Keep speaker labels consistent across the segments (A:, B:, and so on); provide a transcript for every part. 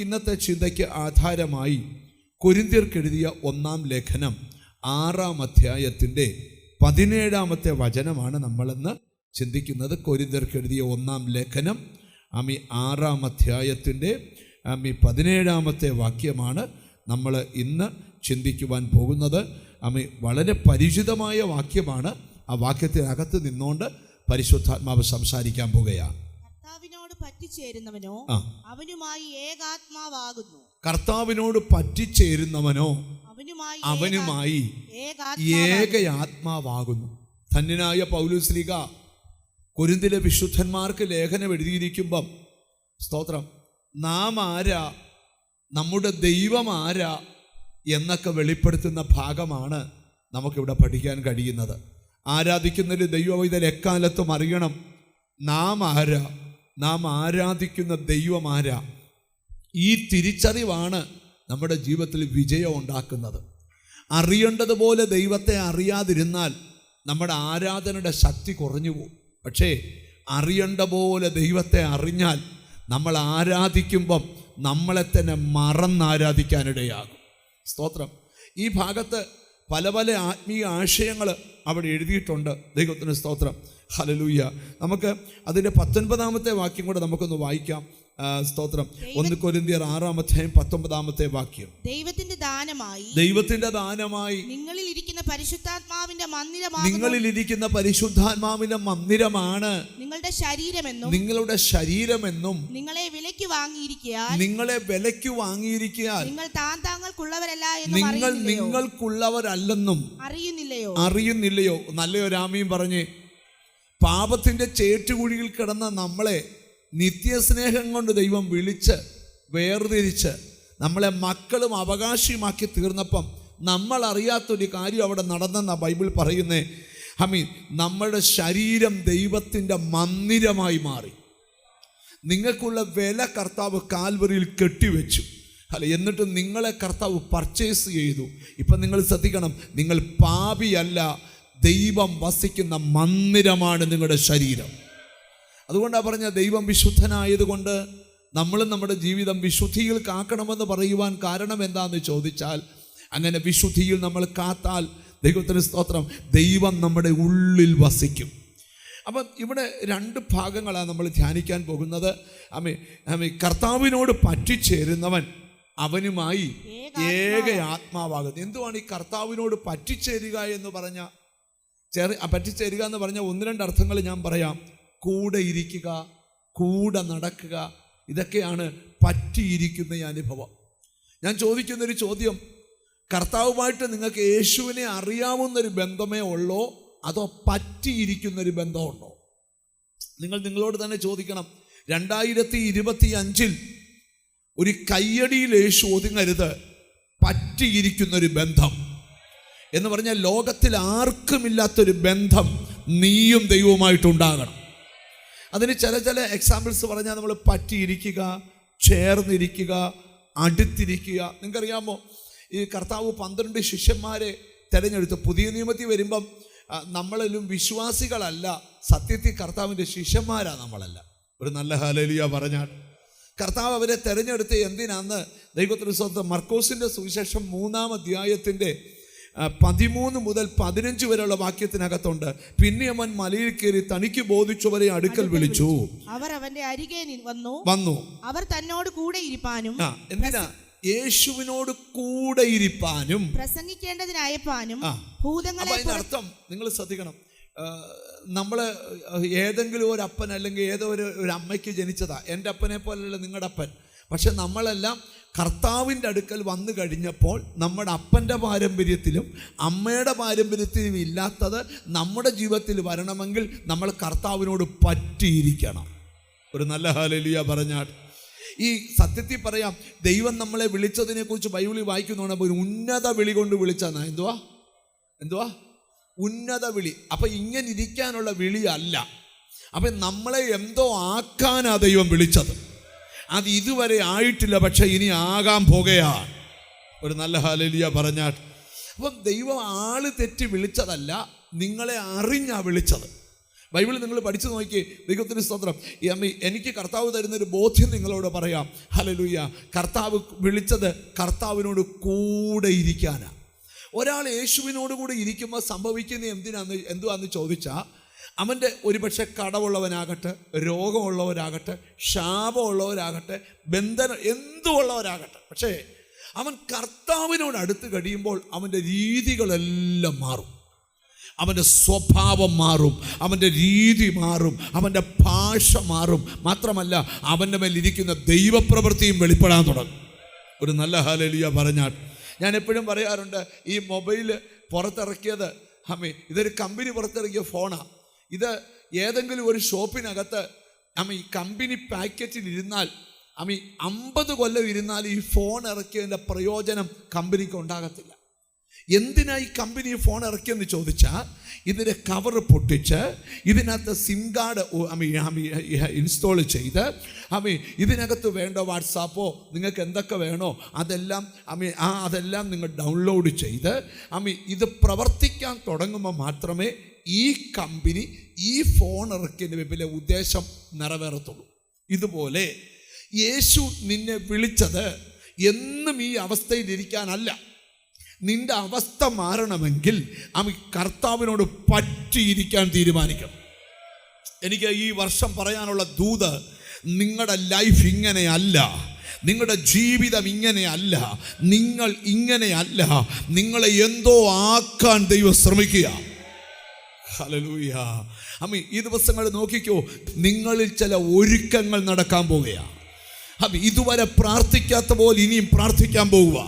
A: ഇന്നത്തെ ചിന്തയ്ക്ക് ആധാരമായി കൊരിന്ത്യർക്കെഴുതിയ 1-ാം ലേഖനം 6-ാം അധ്യായത്തിൻ്റെ 17-ാമത്തെ വചനമാണ് നമ്മളിന്ന് ചിന്തിക്കുന്നത്. കൊരിന്ത്യർക്കെഴുതിയ 1-ാം ലേഖനം 6-ാം അധ്യായത്തിൻ്റെ 17-ാമത്തെ വാക്യമാണ് നമ്മൾ ഇന്ന് ചിന്തിക്കുവാൻ പോകുന്നത്. വളരെ പരിചിതമായ വാക്യമാണ്. ആ വാക്യത്തിനകത്ത് നിന്നുകൊണ്ട് പരിശുദ്ധാത്മാവ് സംസാരിക്കാൻ പോകുകയാണ്.
B: പറ്റിച്ചേരുന്നവനോ അവനുമായി ഏകാത്മാവാകുന്നു.
A: കർത്താവിനോട് പറ്റിച്ചേരുന്നവനോ അവനുമായി ഏകയാത്മാവാകുന്നു. ധന്യനായ പൗലോസ്ലീഹ കൊരിന്തിലെ വിശുദ്ധന്മാർക്ക് ലേഖനം എഴുതിയിരിക്കുമ്പം സ്തോത്രം, നാം ആരാ, നമ്മുടെ ദൈവം ആരാ എന്നൊക്കെ വെളിപ്പെടുത്തുന്ന ഭാഗമാണ് നമുക്കിവിടെ പഠിക്കാൻ കഴിയുന്നത്. ആരാധിക്കുന്നൊരു ദൈവവൈതൽ എക്കാലത്തും അറിയണം നാം ആരാ, നാം ആരാധിക്കുന്ന ദൈവം ആരാ. ഈ തിരിച്ചറിവാണ് നമ്മുടെ ജീവിതത്തിൽ വിജയം ഉണ്ടാക്കുന്നത്. അറിയേണ്ടതുപോലെ ദൈവത്തെ അറിയാതിരുന്നാൽ നമ്മുടെ ആരാധനയുടെ ശക്തി കുറഞ്ഞു പോകും. പക്ഷേ അറിയേണ്ട പോലെ ദൈവത്തെ അറിഞ്ഞാൽ നമ്മൾ ആരാധിക്കുമ്പം നമ്മളെ തന്നെ മറന്നാരാധിക്കാനിടയാകും. സ്തോത്രം. ഈ ഭാഗത്ത് പല പല ആത്മീയ ആശയങ്ങൾ അവിടെ എഴുതിയിട്ടുണ്ട്. ദൈവത്തിന് സ്തോത്രം. ഹല്ലേലൂയ. നമുക്ക് അതിൻ്റെ 19-ാമത്തെ വാക്യം കൂടെ നമുക്കൊന്ന് വായിക്കാം. സ്തോത്രം. 1 കൊരിന്ത്യർ 6-ാം അധ്യായം 19-ാമത്തെ വാക്യം.
B: ദൈവത്തിന്റെ ദാനമായി നിങ്ങളിൽ ഇരിക്കുന്ന പരിശുദ്ധാത്മാവിന്റെ മന്ദിരമാണ് നിങ്ങളുടെ ശരീരമെന്നും നിങ്ങളെ വിലയ്ക്ക് വാങ്ങിയിരിക്കയാൽ നിങ്ങൾ നിങ്ങൾക്കുള്ളവരല്ലെന്നും അറിയുന്നില്ലയോ? നല്ലൊരു ആമീൻ പറഞ്ഞേ. പാപത്തിന്റെ ചേറ്റുകുഴിയിൽ കിടന്ന നമ്മളെ നിത്യസ്നേഹം കൊണ്ട് ദൈവം വിളിച്ച് വേർതിരിച്ച് നമ്മളെ മക്കളും അവകാശിയുമാക്കി തീർന്നപ്പം നമ്മൾ അറിയാത്തൊരു കാര്യം അവിടെ നടന്നെന്നാണ് ബൈബിൾ പറയുന്നേ. നമ്മുടെ ശരീരം ദൈവത്തിൻ്റെ മന്ദിരമായി മാറി. നിങ്ങൾക്കുള്ള വില കർത്താവ് കാൽവറിയിൽ കെട്ടിവെച്ചു. എന്നിട്ട് നിങ്ങളെ കർത്താവ് പർച്ചേസ് ചെയ്തു. ഇപ്പം നിങ്ങൾ ശ്രദ്ധിക്കണം, നിങ്ങൾ പാപിയല്ല, ദൈവം വസിക്കുന്ന മന്ദിരമാണ് നിങ്ങളുടെ ശരീരം. അതുകൊണ്ടാണ് പറഞ്ഞ ദൈവം വിശുദ്ധനായതുകൊണ്ട് നമ്മളും നമ്മുടെ ജീവിതം വിശുദ്ധിയിൽ കാക്കണമെന്ന് പറയുവാൻ കാരണം എന്താണെന്ന് ചോദിച്ചാൽ, അങ്ങനെ വിശുദ്ധിയിൽ നമ്മൾ കാത്താൽ ദൈവത്തിന് സ്തോത്രം, ദൈവം നമ്മുടെ ഉള്ളിൽ വസിക്കും. അപ്പം ഇവിടെ 2 ഭാഗങ്ങളാണ് നമ്മൾ ധ്യാനിക്കാൻ പോകുന്നത്. കർത്താവിനോട് പറ്റിച്ചേരുന്നവൻ അവനുമായി ഏക ആത്മാവാകുന്നു. എന്തുവാണ് ഈ കർത്താവിനോട് പറ്റിച്ചേരുക എന്ന് പറഞ്ഞ പറ്റിച്ചേരുക എന്ന് പറഞ്ഞ 1-2 അർത്ഥങ്ങൾ ഞാൻ പറയാം. കൂടെ ഇരിക്കുക, കൂടെ നടക്കുക, ഇതൊക്കെയാണ് പറ്റിയിരിക്കുന്ന അനുഭവം. ഞാൻ ചോദിക്കുന്നൊരു ചോദ്യം, കർത്താവുമായിട്ട് നിങ്ങൾക്ക് യേശുവിനെ അറിയാവുന്നൊരു ബന്ധമേ ഉള്ളോ അതോ പറ്റിയിരിക്കുന്നൊരു ബന്ധമുണ്ടോ? നിങ്ങളോട് തന്നെ ചോദിക്കണം. 2025 ഒരു കയ്യടിയിൽ യേശു ഒതുങ്ങരുത്. പറ്റിയിരിക്കുന്നൊരു ബന്ധം എന്ന് പറഞ്ഞാൽ ലോകത്തിൽ ആർക്കുമില്ലാത്തൊരു ബന്ധം നീയും ദൈവവുമായിട്ടുണ്ടാകണം. അതിന് ചില എക്സാമ്പിൾസ് പറഞ്ഞാൽ നമ്മൾ പറ്റിയിരിക്കുക, ചേർന്നിരിക്കുക, അടുത്തിരിക്കുക. നിങ്ങൾക്കറിയാമോ, ഈ കർത്താവ് 12 ശിഷ്യന്മാരെ തിരഞ്ഞെടുത്ത് പുതിയ നിയമത്തിൽ വരുമ്പം നമ്മളെല്ലാം വിശ്വാസികളല്ല, സത്യത്തിൽ കർത്താവിൻ്റെ ശിഷ്യന്മാരാണ് നമ്മളല്ല. ഒരു നല്ല ഹല്ലേലൂയ പറഞ്ഞാൽ കർത്താവ് അവരെ തിരഞ്ഞെടുത്ത് എന്തിനാന്ന് ദൈവത്തിന് സ്വന്തം മർക്കോസിൻ്റെ സുവിശേഷം 3-ാം അധ്യായത്തിൻ്റെ 13 മുതൽ 15 വരെയുള്ള വാക്യത്തിനകത്തുണ്ട്. പിന്നെ അവൻ മലയിൽ കയറി തനിക്ക് ബോധിച്ചവരെ അടുക്കൽ വിളിച്ചു. അവർ അവന്റെ അരികെ വന്നു. അവർ തന്നോട് കൂടെ ഇരിപ്പാനും,
A: എന്തിനാ? യേശുവിനോട് കൂടെ ഇരിപ്പാനും
B: പ്രസംഗിക്കേണ്ടതിനയപ്പാനും ഭൂതങ്ങളെ.
A: അർത്ഥം നിങ്ങൾ ശ്രദ്ധിക്കണം. നമ്മൾ ഏതെങ്കിലും ഒരു അപ്പൻ അല്ലെങ്കിൽ ഏതോ ഒരു അമ്മയ്ക്ക് ജനിച്ചതാ. എൻ്റെ അപ്പനെ പോലെയല്ല നിങ്ങളുടെ അപ്പൻ. പക്ഷെ നമ്മളെല്ലാം കർത്താവിൻ്റെ അടുക്കൽ വന്നു കഴിഞ്ഞപ്പോൾ നമ്മുടെ അപ്പൻ്റെ പാരമ്പര്യത്തിലും അമ്മയുടെ പാരമ്പര്യത്തിലും ഇല്ലാത്തത് നമ്മുടെ ജീവിതത്തിൽ വരണമെങ്കിൽ നമ്മൾ കർത്താവിനോട് പറ്റിയിരിക്കണം. ഒരു നല്ല ഹല്ലേലൂയ പറഞ്ഞാൽ ഈ സത്യത്തിൽ പറയാം, ദൈവം നമ്മളെ വിളിച്ചതിനെ കുറിച്ച് ബൈബിളിൽ വായിക്കുന്നതാണ്. ഒരു ഉന്നത വിളി കൊണ്ട് വിളിച്ചെന്നാ. എന്തുവാ ഉന്നത വിളി. അപ്പം ഇങ്ങനെ ഇരിക്കാനുള്ള വിളിയല്ല. അപ്പം നമ്മളെ എന്തോ ആക്കാനാ ദൈവം വിളിച്ചത്. അത് ഇതുവരെ ആയിട്ടില്ല, പക്ഷെ ഇനി ആകാൻ പോകുകയാണ്. ഒരു നല്ല ഹല്ലേലൂയ പറഞ്ഞാൽ. അപ്പം ദൈവം ആള് തെറ്റി വിളിച്ചതല്ല, നിങ്ങളെ അറിഞ്ഞാ വിളിച്ചത്. ബൈബിൾ നിങ്ങൾ പഠിച്ചു നോക്കി. ദൈവത്തിന് സ്തോത്രം. എനിക്ക് കർത്താവ് തരുന്നൊരു ബോധ്യം നിങ്ങളോട് പറയാം. ഹല്ലേലൂയ. കർത്താവ് വിളിച്ചത് കർത്താവിനോട് കൂടെ ഇരിക്കാനാണ്. ഒരാൾ യേശുവിനോട് കൂടെ ഇരിക്കുമ്പോൾ സംഭവിക്കുന്ന എന്തുവാന്ന് ചോദിച്ചാൽ, അവൻ്റെ ഒരുപക്ഷെ കടവുള്ളവനാകട്ടെ, രോഗമുള്ളവരാകട്ടെ, ശാപമുള്ളവരാകട്ടെ, ബന്ധനം എന്തുമുള്ളവരാകട്ടെ, പക്ഷേ അവൻ കർത്താവിനോട് അടുത്ത് കഴിയുമ്പോൾ അവൻ്റെ രീതികളെല്ലാം മാറും, അവൻ്റെ സ്വഭാവം മാറും, അവൻ്റെ രീതി മാറും, അവൻ്റെ ഭാഷ മാറും. മാത്രമല്ല അവൻ്റെ മേലിരിക്കുന്ന ദൈവപ്രവൃത്തിയും വെളിപ്പെടാൻ തുടങ്ങും. ഒരു നല്ല ഹല്ലേലൂയ പറഞ്ഞാൽ. ഞാൻ എപ്പോഴും പറയാറുണ്ട്, ഈ മൊബൈൽ പുറത്തിറക്കിയത് ഇതൊരു കമ്പനി പുറത്തിറക്കിയ ഫോണാണ്. ഇത് ഏതെങ്കിലും ഒരു ഷോപ്പിനകത്ത് ഈ കമ്പനി പാക്കറ്റിൽ ഇരുന്നാൽ 50 കൊല്ലം ഇരുന്നാൽ ഈ ഫോൺ ഇറക്കിയതിൻ്റെ പ്രയോജനം കമ്പനിക്ക് ഉണ്ടാകത്തില്ല. എന്തിനാ ഈ കമ്പനി ഫോൺ ഇറക്കിയെന്ന് ചോദിച്ചാൽ, ഇതിൻ്റെ കവർ പൊട്ടിച്ച് ഇതിനകത്ത് സിം കാർഡ് ഇൻസ്റ്റാൾ ചെയ്ത് ഇതിനകത്ത് വേണ്ട വാട്സാപ്പോ നിങ്ങൾക്ക് എന്തൊക്കെ വേണോ അതെല്ലാം അതെല്ലാം നിങ്ങൾ ഡൗൺലോഡ് ചെയ്ത് ഇത് പ്രവർത്തിക്കാൻ തുടങ്ങുമ്പോൾ മാത്രമേ ഈ കമ്പനി ഈ ഫോൺ ഇറക്കിയതിൻ്റെ പിന്നിലെ ഉദ്ദേശം നിറവേറത്തുള്ളൂ. ഇതുപോലെ യേശു നിന്നെ വിളിച്ചത് എന്നും ഈ അവസ്ഥയിലിരിക്കാനല്ല. നിന്റെ അവസ്ഥ മാറണമെങ്കിൽ കർത്താവിനോട് പറ്റിയിരിക്കാൻ തീരുമാനിക്കണം. എനിക്ക് ഈ വർഷം പറയാനുള്ള ദൂത്, നിങ്ങളുടെ ലൈഫ് ഇങ്ങനെയല്ല, നിങ്ങളുടെ ജീവിതം ഇങ്ങനെയല്ല, നിങ്ങൾ ഇങ്ങനെയല്ല, നിങ്ങളെ എന്തോ ആക്കാൻ ദൈവം ശ്രമിക്കുക. ഹല്ലേലൂയ. ഈ ദിവസങ്ങൾ നോക്കിക്കോ, നിങ്ങളിൽ ചില ഒരുക്കങ്ങൾ നടക്കാൻ പോവുകയാണ്. ഇതുവരെ പ്രാർത്ഥിക്കാത്ത പോലെ ഇനിയും പ്രാർത്ഥിക്കാൻ പോവുക,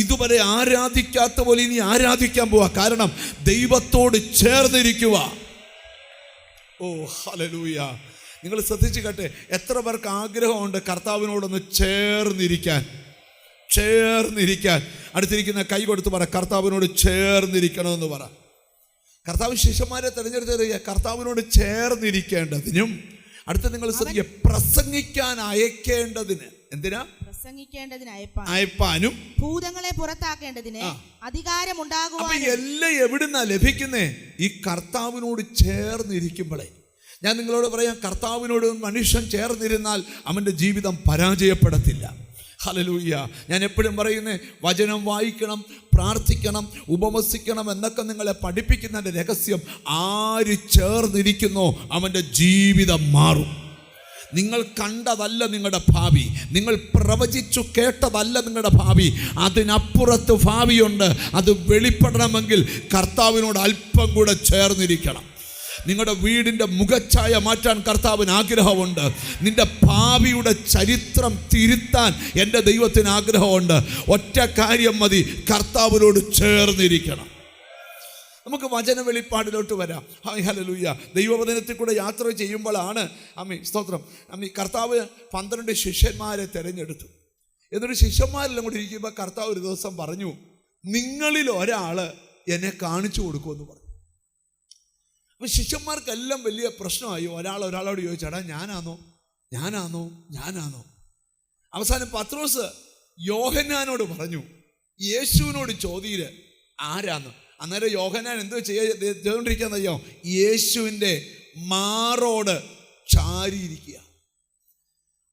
A: ഇതുവരെ ആരാധിക്കാത്ത പോലെ ഇനി ആരാധിക്കാൻ പോവുക. കാരണം ദൈവത്തോട് ചേർന്നിരിക്കുക. ഓ ഹല്ലേലൂയ. നിങ്ങൾ ശ്രദ്ധിച്ചു കേട്ടെ, എത്ര പേർക്ക് ആഗ്രഹമുണ്ട് കർത്താവിനോടൊന്ന് ചേർന്നിരിക്കാൻ? അടുത്തിരിക്കുന്ന കൈ കൊടുത്ത് പറ, കർത്താവിനോട് ചേർന്നിരിക്കണമെന്ന് പറ. കർത്താവ് ശിഷ്യന്മാരെ തിരഞ്ഞെടുത്ത് കർത്താവിനോട് ചേർന്നിരിക്കേണ്ടതിനും, അടുത്ത നിങ്ങൾ ശ്രദ്ധിക്കുക, പ്രസംഗിക്കാൻ അയക്കേണ്ടതിന്. എന്തിനാ?
B: പ്രസംഗിക്കേണ്ടതിന്
A: അയപ്പാനും
B: ഭൂതങ്ങളെ പുറത്താക്കേണ്ടതിന് അധികാരമുണ്ടാകുവാൻ.
A: എല്ലാം എവിടുന്നാ ലഭിക്കുന്നേ? ഈ കർത്താവിനോട് ചേർന്നിരിക്കുമ്പോഴേ. ഞാൻ നിങ്ങളോട് പറയാം, കർത്താവിനോട് മനുഷ്യൻ ചേർന്നിരുന്നാൽ അവൻ്റെ ജീവിതം പരാജയപ്പെടത്തില്ല. ഹല്ലേലൂയ. ഞാൻ എപ്പോഴും പറയുന്നേ, വചനം വായിക്കണം, പ്രാർത്ഥിക്കണം, ഉപവസിക്കണം എന്നൊക്കെ നിങ്ങളെ പഠിപ്പിക്കുന്നതിൻ്റെ രഹസ്യം, ആര് ചേർന്നിരിക്കുന്നോ അവൻ്റെ ജീവിതം മാറും. നിങ്ങൾ കണ്ടതല്ല നിങ്ങളുടെ ഭാവി, നിങ്ങൾ പ്രവചിച്ചു കേട്ടതല്ല നിങ്ങളുടെ ഭാവി, അതിനപ്പുറത്ത് ഭാവിയുണ്ട്. അത് വെളിപ്പെടണമെങ്കിൽ കർത്താവിനോട് അല്പം കൂടെ ചേർന്നിരിക്കണം. നിങ്ങളുടെ വീടിൻ്റെ മുഖച്ഛായ മാറ്റാൻ കർത്താവിന് ആഗ്രഹമുണ്ട്. നിന്റെ ഭാവിയുടെ ചരിത്രം തിരുത്താൻ എൻ്റെ ദൈവത്തിന് ആഗ്രഹമുണ്ട്. ഒറ്റ കാര്യം മതി, കർത്താവിനോട് ചേർന്നിരിക്കണം. നമുക്ക് വചന വെളിപ്പാടിലോട്ട് വരാം. ഹല്ലേലൂയ. ദൈവവചനത്തിൽ കൂടെ യാത്ര ചെയ്യുമ്പോഴാണ് സ്തോത്രം കർത്താവ് 12 ശിഷ്യന്മാരെ തിരഞ്ഞെടുത്തു. എന്നിട്ട് ശിഷ്യന്മാരെല്ലാം കൂടി ഇരിക്കുമ്പോൾ കർത്താവ് ഒരു ദിവസം പറഞ്ഞു, നിങ്ങളിൽ ഒരാൾ എന്നെ കാണിച്ചു കൊടുക്കുമെന്ന് പറഞ്ഞു. അപ്പം ശിഷ്യന്മാർക്കെല്ലാം വലിയ പ്രശ്നമായി. ഒരാളോട് ചോദിച്ചാടാ, ഞാനാണോ? അവസാനം പത്രോസ് യോഹന്നാനോട് പറഞ്ഞു, യേശുവിനോട് ചോദ്യയില് ആരാന്ന്. അന്നേരം യോഹന്നാൻ എന്തോ ചെയ്തുകൊണ്ടിരിക്കുകയെന്നറിയോ? യേശുവിൻ്റെ മാറോട് ചാരിയിരിക്കുക.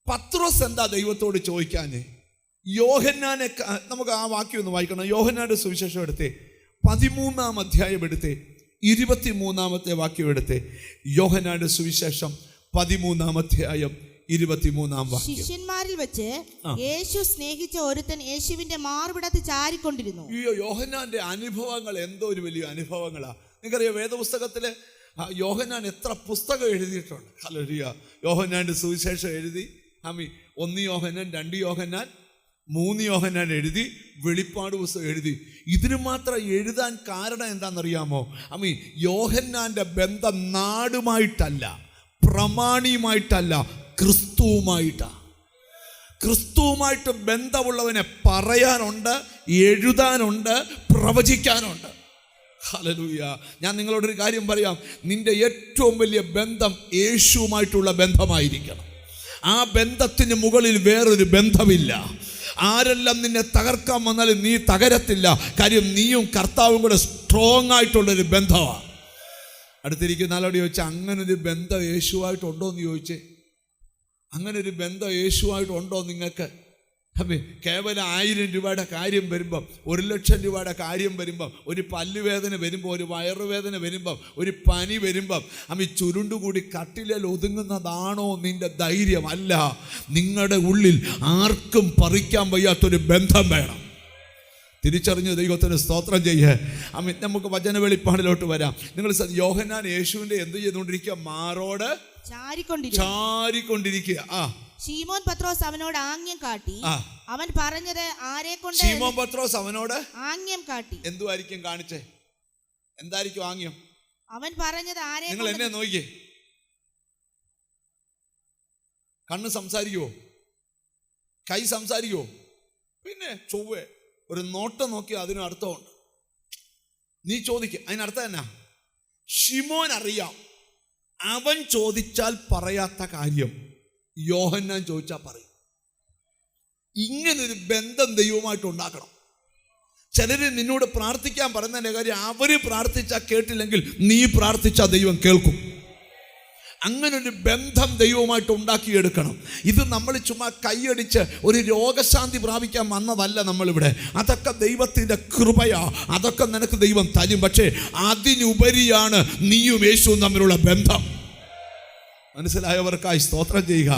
A: പത്രോസ് എന്താ ദൈവത്തോട് ചോദിക്കാന്? യോഹന്നാനെ നമുക്ക് ആ വാക്യം ഒന്ന് വായിക്കണം. യോഹന്നാന്റെ സുവിശേഷം എടുത്തേ, 13-ാം അധ്യായം എടുത്തേ, 23-ാമത്തെ വാക്യം എടുത്തേ. യോഹന്നാന്റെ സുവിശേഷം 13-ാം അധ്യായം 23-ാം വാക്യം.
B: ശിഷ്യന്മാരിൽ വെച്ച് യേശു സ്നേഹിച്ച ഒരുത്തൻ യേശുവിന്റെ മാർവിടത്ത് ചാരിക്കൊണ്ടിരുന്നു.
A: യോഹന്നാന്റെ അനുഭവങ്ങൾ എന്തോ ഒരു വലിയ അനുഭവങ്ങളാ. നിങ്ങൾക്കറിയാം, വേദപുസ്തകത്തില് യോഹന്നാൻ എത്ര പുസ്തകം എഴുതിയിട്ടുണ്ട്. ഹല്ലേലൂയ. യോഹന്നാന്റെ സുവിശേഷം എഴുതി, 1 യോഹന്നാൻ, 2 യോഹന്നാൻ, 3 യോഹന്നാൻ എഴുതി, വെളിപ്പാട് പുസ്തകം എഴുതി. ഇതിന് മാത്രം എഴുതാൻ കാരണം എന്താണെന്നറിയാമോ? യോഹന്നാന്റെ ബന്ധം നാടുമായിട്ടല്ല, പ്രമാണിയുമായിട്ടല്ല, ക്രിസ്തുവുമായിട്ടാണ്. ക്രിസ്തുവുമായിട്ട് ബന്ധമുള്ളവനെ പറയാനുണ്ട്, എഴുതാനുണ്ട്, പ്രവചിക്കാനുണ്ട്. ഹല്ലേലൂയ. ഞാൻ നിങ്ങളോടൊരു കാര്യം പറയാം, നിന്റെ ഏറ്റവും വലിയ ബന്ധം യേശുവുമായിട്ടുള്ള ബന്ധമായിരിക്കണം. ആ ബന്ധത്തിന് മുകളിൽ വേറൊരു ബന്ധമില്ല. ആരെല്ലാം നിന്നെ തകർക്കാൻ വന്നാലും നീ തകരത്തില്ല. കാര്യം നീയും കർത്താവും കൂടെ സ്ട്രോങ് ആയിട്ടുള്ളൊരു ബന്ധമാണ്. അടുത്തിരിക്കുന്ന ആളോട് ചോദിച്ചാൽ അങ്ങനൊരു ബന്ധം യേശുവായിട്ടുണ്ടോ എന്ന് ചോദിച്ചേ. അങ്ങനൊരു ബന്ധം യേശുവായിട്ടുണ്ടോ നിങ്ങൾക്ക്? കേവലം 1000 രൂപയുടെ കാര്യം വരുമ്പം, 1,00,000 രൂപയുടെ കാര്യം വരുമ്പം, ഒരു പല്ലുവേദന വരുമ്പോൾ, ഒരു വയറുവേദന വരുമ്പം, ഒരു പനി വരുമ്പം ചുരുണ്ടുകൂടി കട്ടിലിൽ ഒതുങ്ങുന്നതാണോ നിന്റെ ധൈര്യം? അല്ല, നിങ്ങളുടെ ഉള്ളിൽ ആർക്കും പറിക്കാൻ വയ്യാത്തൊരു ബന്ധം വേണം. തിരിച്ചറിഞ്ഞ് ദൈവത്തിന് സ്തോത്രം ചെയ്യേ. നമുക്ക് വചന വെളിപ്പാടിലോട്ട് വരാം. നിങ്ങൾ യോഹന്നാൻ യേശുവിൻ്റെ എന്ത് ചെയ്തുകൊണ്ടിരിക്കുക? മാറോട് ചാരിക്കൊണ്ടിരിക്കുക.
B: ശീമോൻ പത്രോസ് അവനോട് ആംഗ്യം കാട്ടി. അവൻ പറഞ്ഞത് ആരെ കൊണ്ട്?
A: ശീമോൻ പത്രോസ് അവനോട്
B: ആംഗ്യം കാട്ടി.
A: എന്തുവായിരിക്കും കാണിച്ചേ? എന്തായിരിക്കും ആംഗ്യം?
B: അവൻ പറഞ്ഞത് ആരെ?
A: നിങ്ങൾ എന്നെ നോക്കിയേ. കണ്ണ് സംസാരിക്കുവോ? കൈ സംസാരിക്കുവോ? പിന്നെ ചൊവ്വേ ഒരു നോട്ടം നോക്കി അതിന് അർത്ഥമുണ്ട്. നീ ചോദിക്കുക, അതിനർത്ഥം എന്നാ? ശിമോൻ അറിയാം, അവൻ ചോദിച്ചാൽ പറയാത്ത കാര്യം യോഹന്നാൻ ചോദിച്ചാൽ പറയും. ഇങ്ങനൊരു ബന്ധം ദൈവമായിട്ട് ഉണ്ടാക്കണം. ചിലര് നിന്നോട് പ്രാർത്ഥിക്കാൻ പറയുന്നതിൻ്റെ കാര്യം അവര് പ്രാർത്ഥിച്ചാൽ കേട്ടില്ലെങ്കിൽ നീ പ്രാർത്ഥിച്ചാൽ ദൈവം കേൾക്കും. അങ്ങനൊരു ബന്ധം ദൈവമായിട്ട് ഉണ്ടാക്കിയെടുക്കണം. ഇത് നമ്മൾ ചുമ്മാ കൈയടിച്ച് ഒരു രോഗശാന്തി പ്രാപിക്കാൻ വന്നതല്ല നമ്മളിവിടെ. അതൊക്കെ ദൈവത്തിൻ്റെ കൃപയാ, അതൊക്കെ നിനക്ക് ദൈവം തരും. പക്ഷേ അതിനുപരിയാണ് നീയും യേശുവും തമ്മിലുള്ള ബന്ധം. മനസ്സിലായവർക്കായി സ്തോത്രം ചെയ്യുക.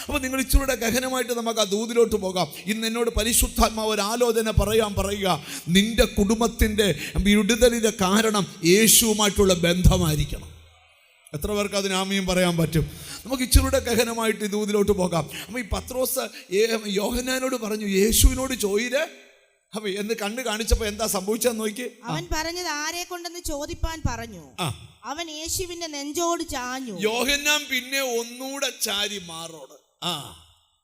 A: അപ്പോൾ നിങ്ങൾ ഇച്ചിരൂടെ ഗഹനമായിട്ട് നമുക്ക് ആ ദൂതിലോട്ട് പോകാം. ഇന്ന് എന്നോട് പരിശുദ്ധാത്മാവ് ഒരു ആലോചന പറയുക, നിന്റെ കുടുംബത്തിൻ്റെ വിടുതലിൻ്റെ കാരണം യേശുവുമായിട്ടുള്ള ബന്ധമായിരിക്കണം. എത്ര പേർക്ക് അതിന് ആമയും പറയാൻ പറ്റും? നമുക്ക് ഇച്ചിരൂടെ ഗഹനമായിട്ട് ദൂതിലോട്ട് പോകാം. അപ്പോൾ ഈ പത്രോസ് യോഹന്നാനോട് പറഞ്ഞു, യേശുവിനോട് ചോദിര് എന്ന് കണ്ണ് കാണിച്ചപ്പോൾ എന്താ സംഭവിച്ചെന്ന് നോക്കി.
B: അവൻ പറഞ്ഞത് ആരെ കൊണ്ടെന്ന് ചോദിപ്പാൻ പറഞ്ഞു. അവൻ യേശുവിന്റെ നെഞ്ചോട് ചാഞ്ഞു.
A: യോഹന്നാൻ പിന്നെ ഒന്നുകൂടെ ചാരി മാറോട്,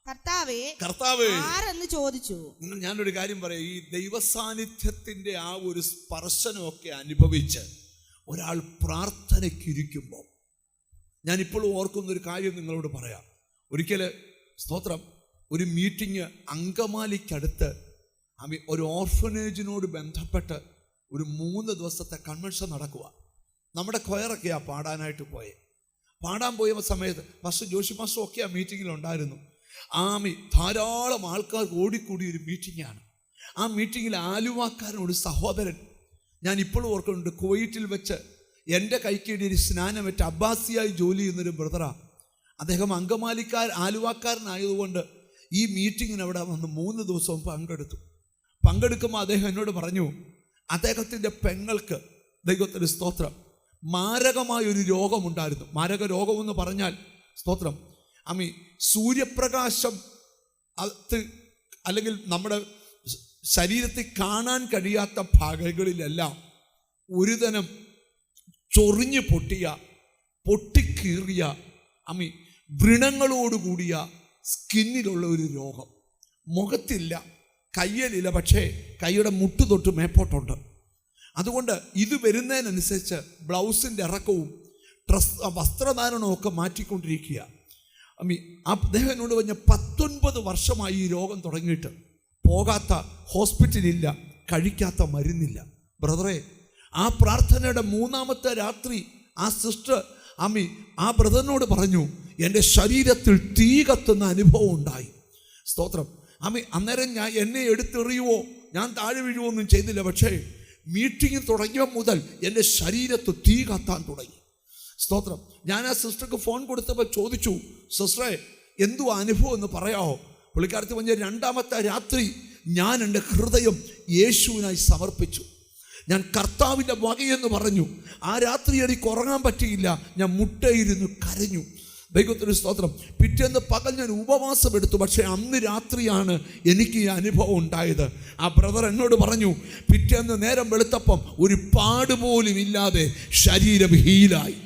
B: കർത്താവേ ആരെന്ന് ചോദിച്ചു.
A: ഞാനൊരു കാര്യം പറയാം. ഈ ദൈവസാന്നിധ്യത്തിന്റെ ആ ഒരു സ്പർശനമൊക്കെ അനുഭവിച്ച് ഒരാൾ പ്രാർത്ഥനയ്ക്കിരിക്കുമ്പോൾ, ഞാനിപ്പോഴും ഓർക്കുന്നൊരു കാര്യം നിങ്ങളോട് പറയാം. ഒരിക്കൽ സ്തോത്രം ഒരു മീറ്റിംഗ് അങ്കമാലിക്കടുത്ത് ഒരു ഓർഫനേജിനോട് ബന്ധപ്പെട്ട് ഒരു 3 ദിവസത്തെ കൺവെൻഷൻ നടക്കുക. നമ്മുടെ കൊയറൊക്കെയാണ് പാടാനായിട്ട് പാടാൻ പോയ സമയത്ത് പാസ്റ്റർ ജോഷി പാസ്റ്റർ ഒക്കെ ആ മീറ്റിങ്ങിലുണ്ടായിരുന്നു. ധാരാളം ആൾക്കാർ ഓടിക്കൂടി ഒരു മീറ്റിംഗാണ്. ആ മീറ്റിങ്ങിൽ ആലുവാക്കാരനൊരു സഹോദരൻ, ഞാൻ ഇപ്പോഴും ഓർക്കുന്നുണ്ട്, കുവൈറ്റിൽ വെച്ച് എൻ്റെ കൈക്കീടി ഒരു സ്നാനമേറ്റ് അബ്ബാസിയായി ജോലി ചെയ്യുന്നൊരു ബ്രദറാണ്. അദ്ദേഹം ആലുവാക്കാരനായതുകൊണ്ട് ഈ മീറ്റിങ്ങിന് അവിടെ വന്ന് 3 ദിവസവും പങ്കെടുക്കുമ്പോൾ അദ്ദേഹം എന്നോട് പറഞ്ഞു, അദ്ദേഹത്തിൻ്റെ പെങ്ങൾക്ക്, ദൈവത്തിൻ്റെ സ്തോത്രം, മാരകമായൊരു രോഗമുണ്ടായിരുന്നു. മാരക രോഗമെന്ന് പറഞ്ഞാൽ സ്തോത്രം സൂര്യപ്രകാശം അല്ലെങ്കിൽ നമ്മുടെ ശരീരത്തിൽ കാണാൻ കഴിയാത്ത ഭാഗങ്ങളിലെല്ലാം ഒരുതരം ചൊറിഞ്ഞു പൊട്ടിക്കീറിയ വ്രണങ്ങളോടുകൂടിയ സ്കിന്നിലുള്ള ഒരു രോഗം. മുഖത്തില്ല, കയ്യലില്ല, പക്ഷേ കൈയുടെ മുട്ട് തൊട്ട് മേപ്പോട്ടുണ്ട്. അതുകൊണ്ട് ഇത് വരുന്നതിനനുസരിച്ച് ബ്ലൗസിൻ്റെ ഇറക്കവും വസ്ത്രധാരണവും ഒക്കെ മാറ്റിക്കൊണ്ടിരിക്കുക. അദ്ദേഹം എന്നോട് പറഞ്ഞ 19 വർഷമായി ഈ രോഗം തുടങ്ങിയിട്ട് പോകാത്ത ഹോസ്പിറ്റലില്ല, കഴിക്കാത്ത മരുന്നില്ല. ബ്രദറെ, ആ പ്രാർത്ഥനയുടെ 3ാമത്തെ രാത്രി ആ സിസ്റ്റർ ആ ബ്രദറിനോട് പറഞ്ഞു, എൻ്റെ ശരീരത്തിൽ തീ കത്തുന്ന അനുഭവം ഉണ്ടായി. സ്തോത്രം. അന്നേരം എന്നെ എടുത്തെറിയുവോ, ഞാൻ താഴെ വീഴുവോ ഒന്നും ചെയ്തില്ല. പക്ഷേ മീറ്റിംഗ് തുടങ്ങിയ മുതൽ എൻ്റെ ശരീരത്ത് തീ കത്താൻ തുടങ്ങി. സ്തോത്രം. ഞാൻ ആ സിസ്റ്റർക്ക് ഫോൺ കൊടുത്തപ്പോൾ ചോദിച്ചു, സിസ്റ്ററെ എന്തു അനുഭവം എന്ന് പറയാമോ? പുള്ളിക്കാരത്തി പറഞ്ഞ 2ാമത്തെ രാത്രി ഞാൻ എൻ്റെ ഹൃദയം യേശുവിനായി സമർപ്പിച്ചു. ഞാൻ കർത്താവിൻ്റെ വകയെന്ന് പറഞ്ഞു. ആ രാത്രി എനിക്ക് ഉറങ്ങാൻ പറ്റിയില്ല. ഞാൻ മുട്ടയിരുന്നു കരഞ്ഞു. ദൈവത്തിന് സ്തോത്രം. പിറ്റേന്ന് പകൽ ഞാൻ ഉപവാസം എടുത്തു. പക്ഷേ അന്ന് രാത്രിയാണ് എനിക്ക് ഈ അനുഭവം ഉണ്ടായത്. ആ ബ്രദർ എന്നോട് പറഞ്ഞു, പിറ്റേന്ന് നേരം വെളുത്തപ്പം ഒരു പാടുപോലും ഇല്ലാതെ ശരീരം ഹീലായി.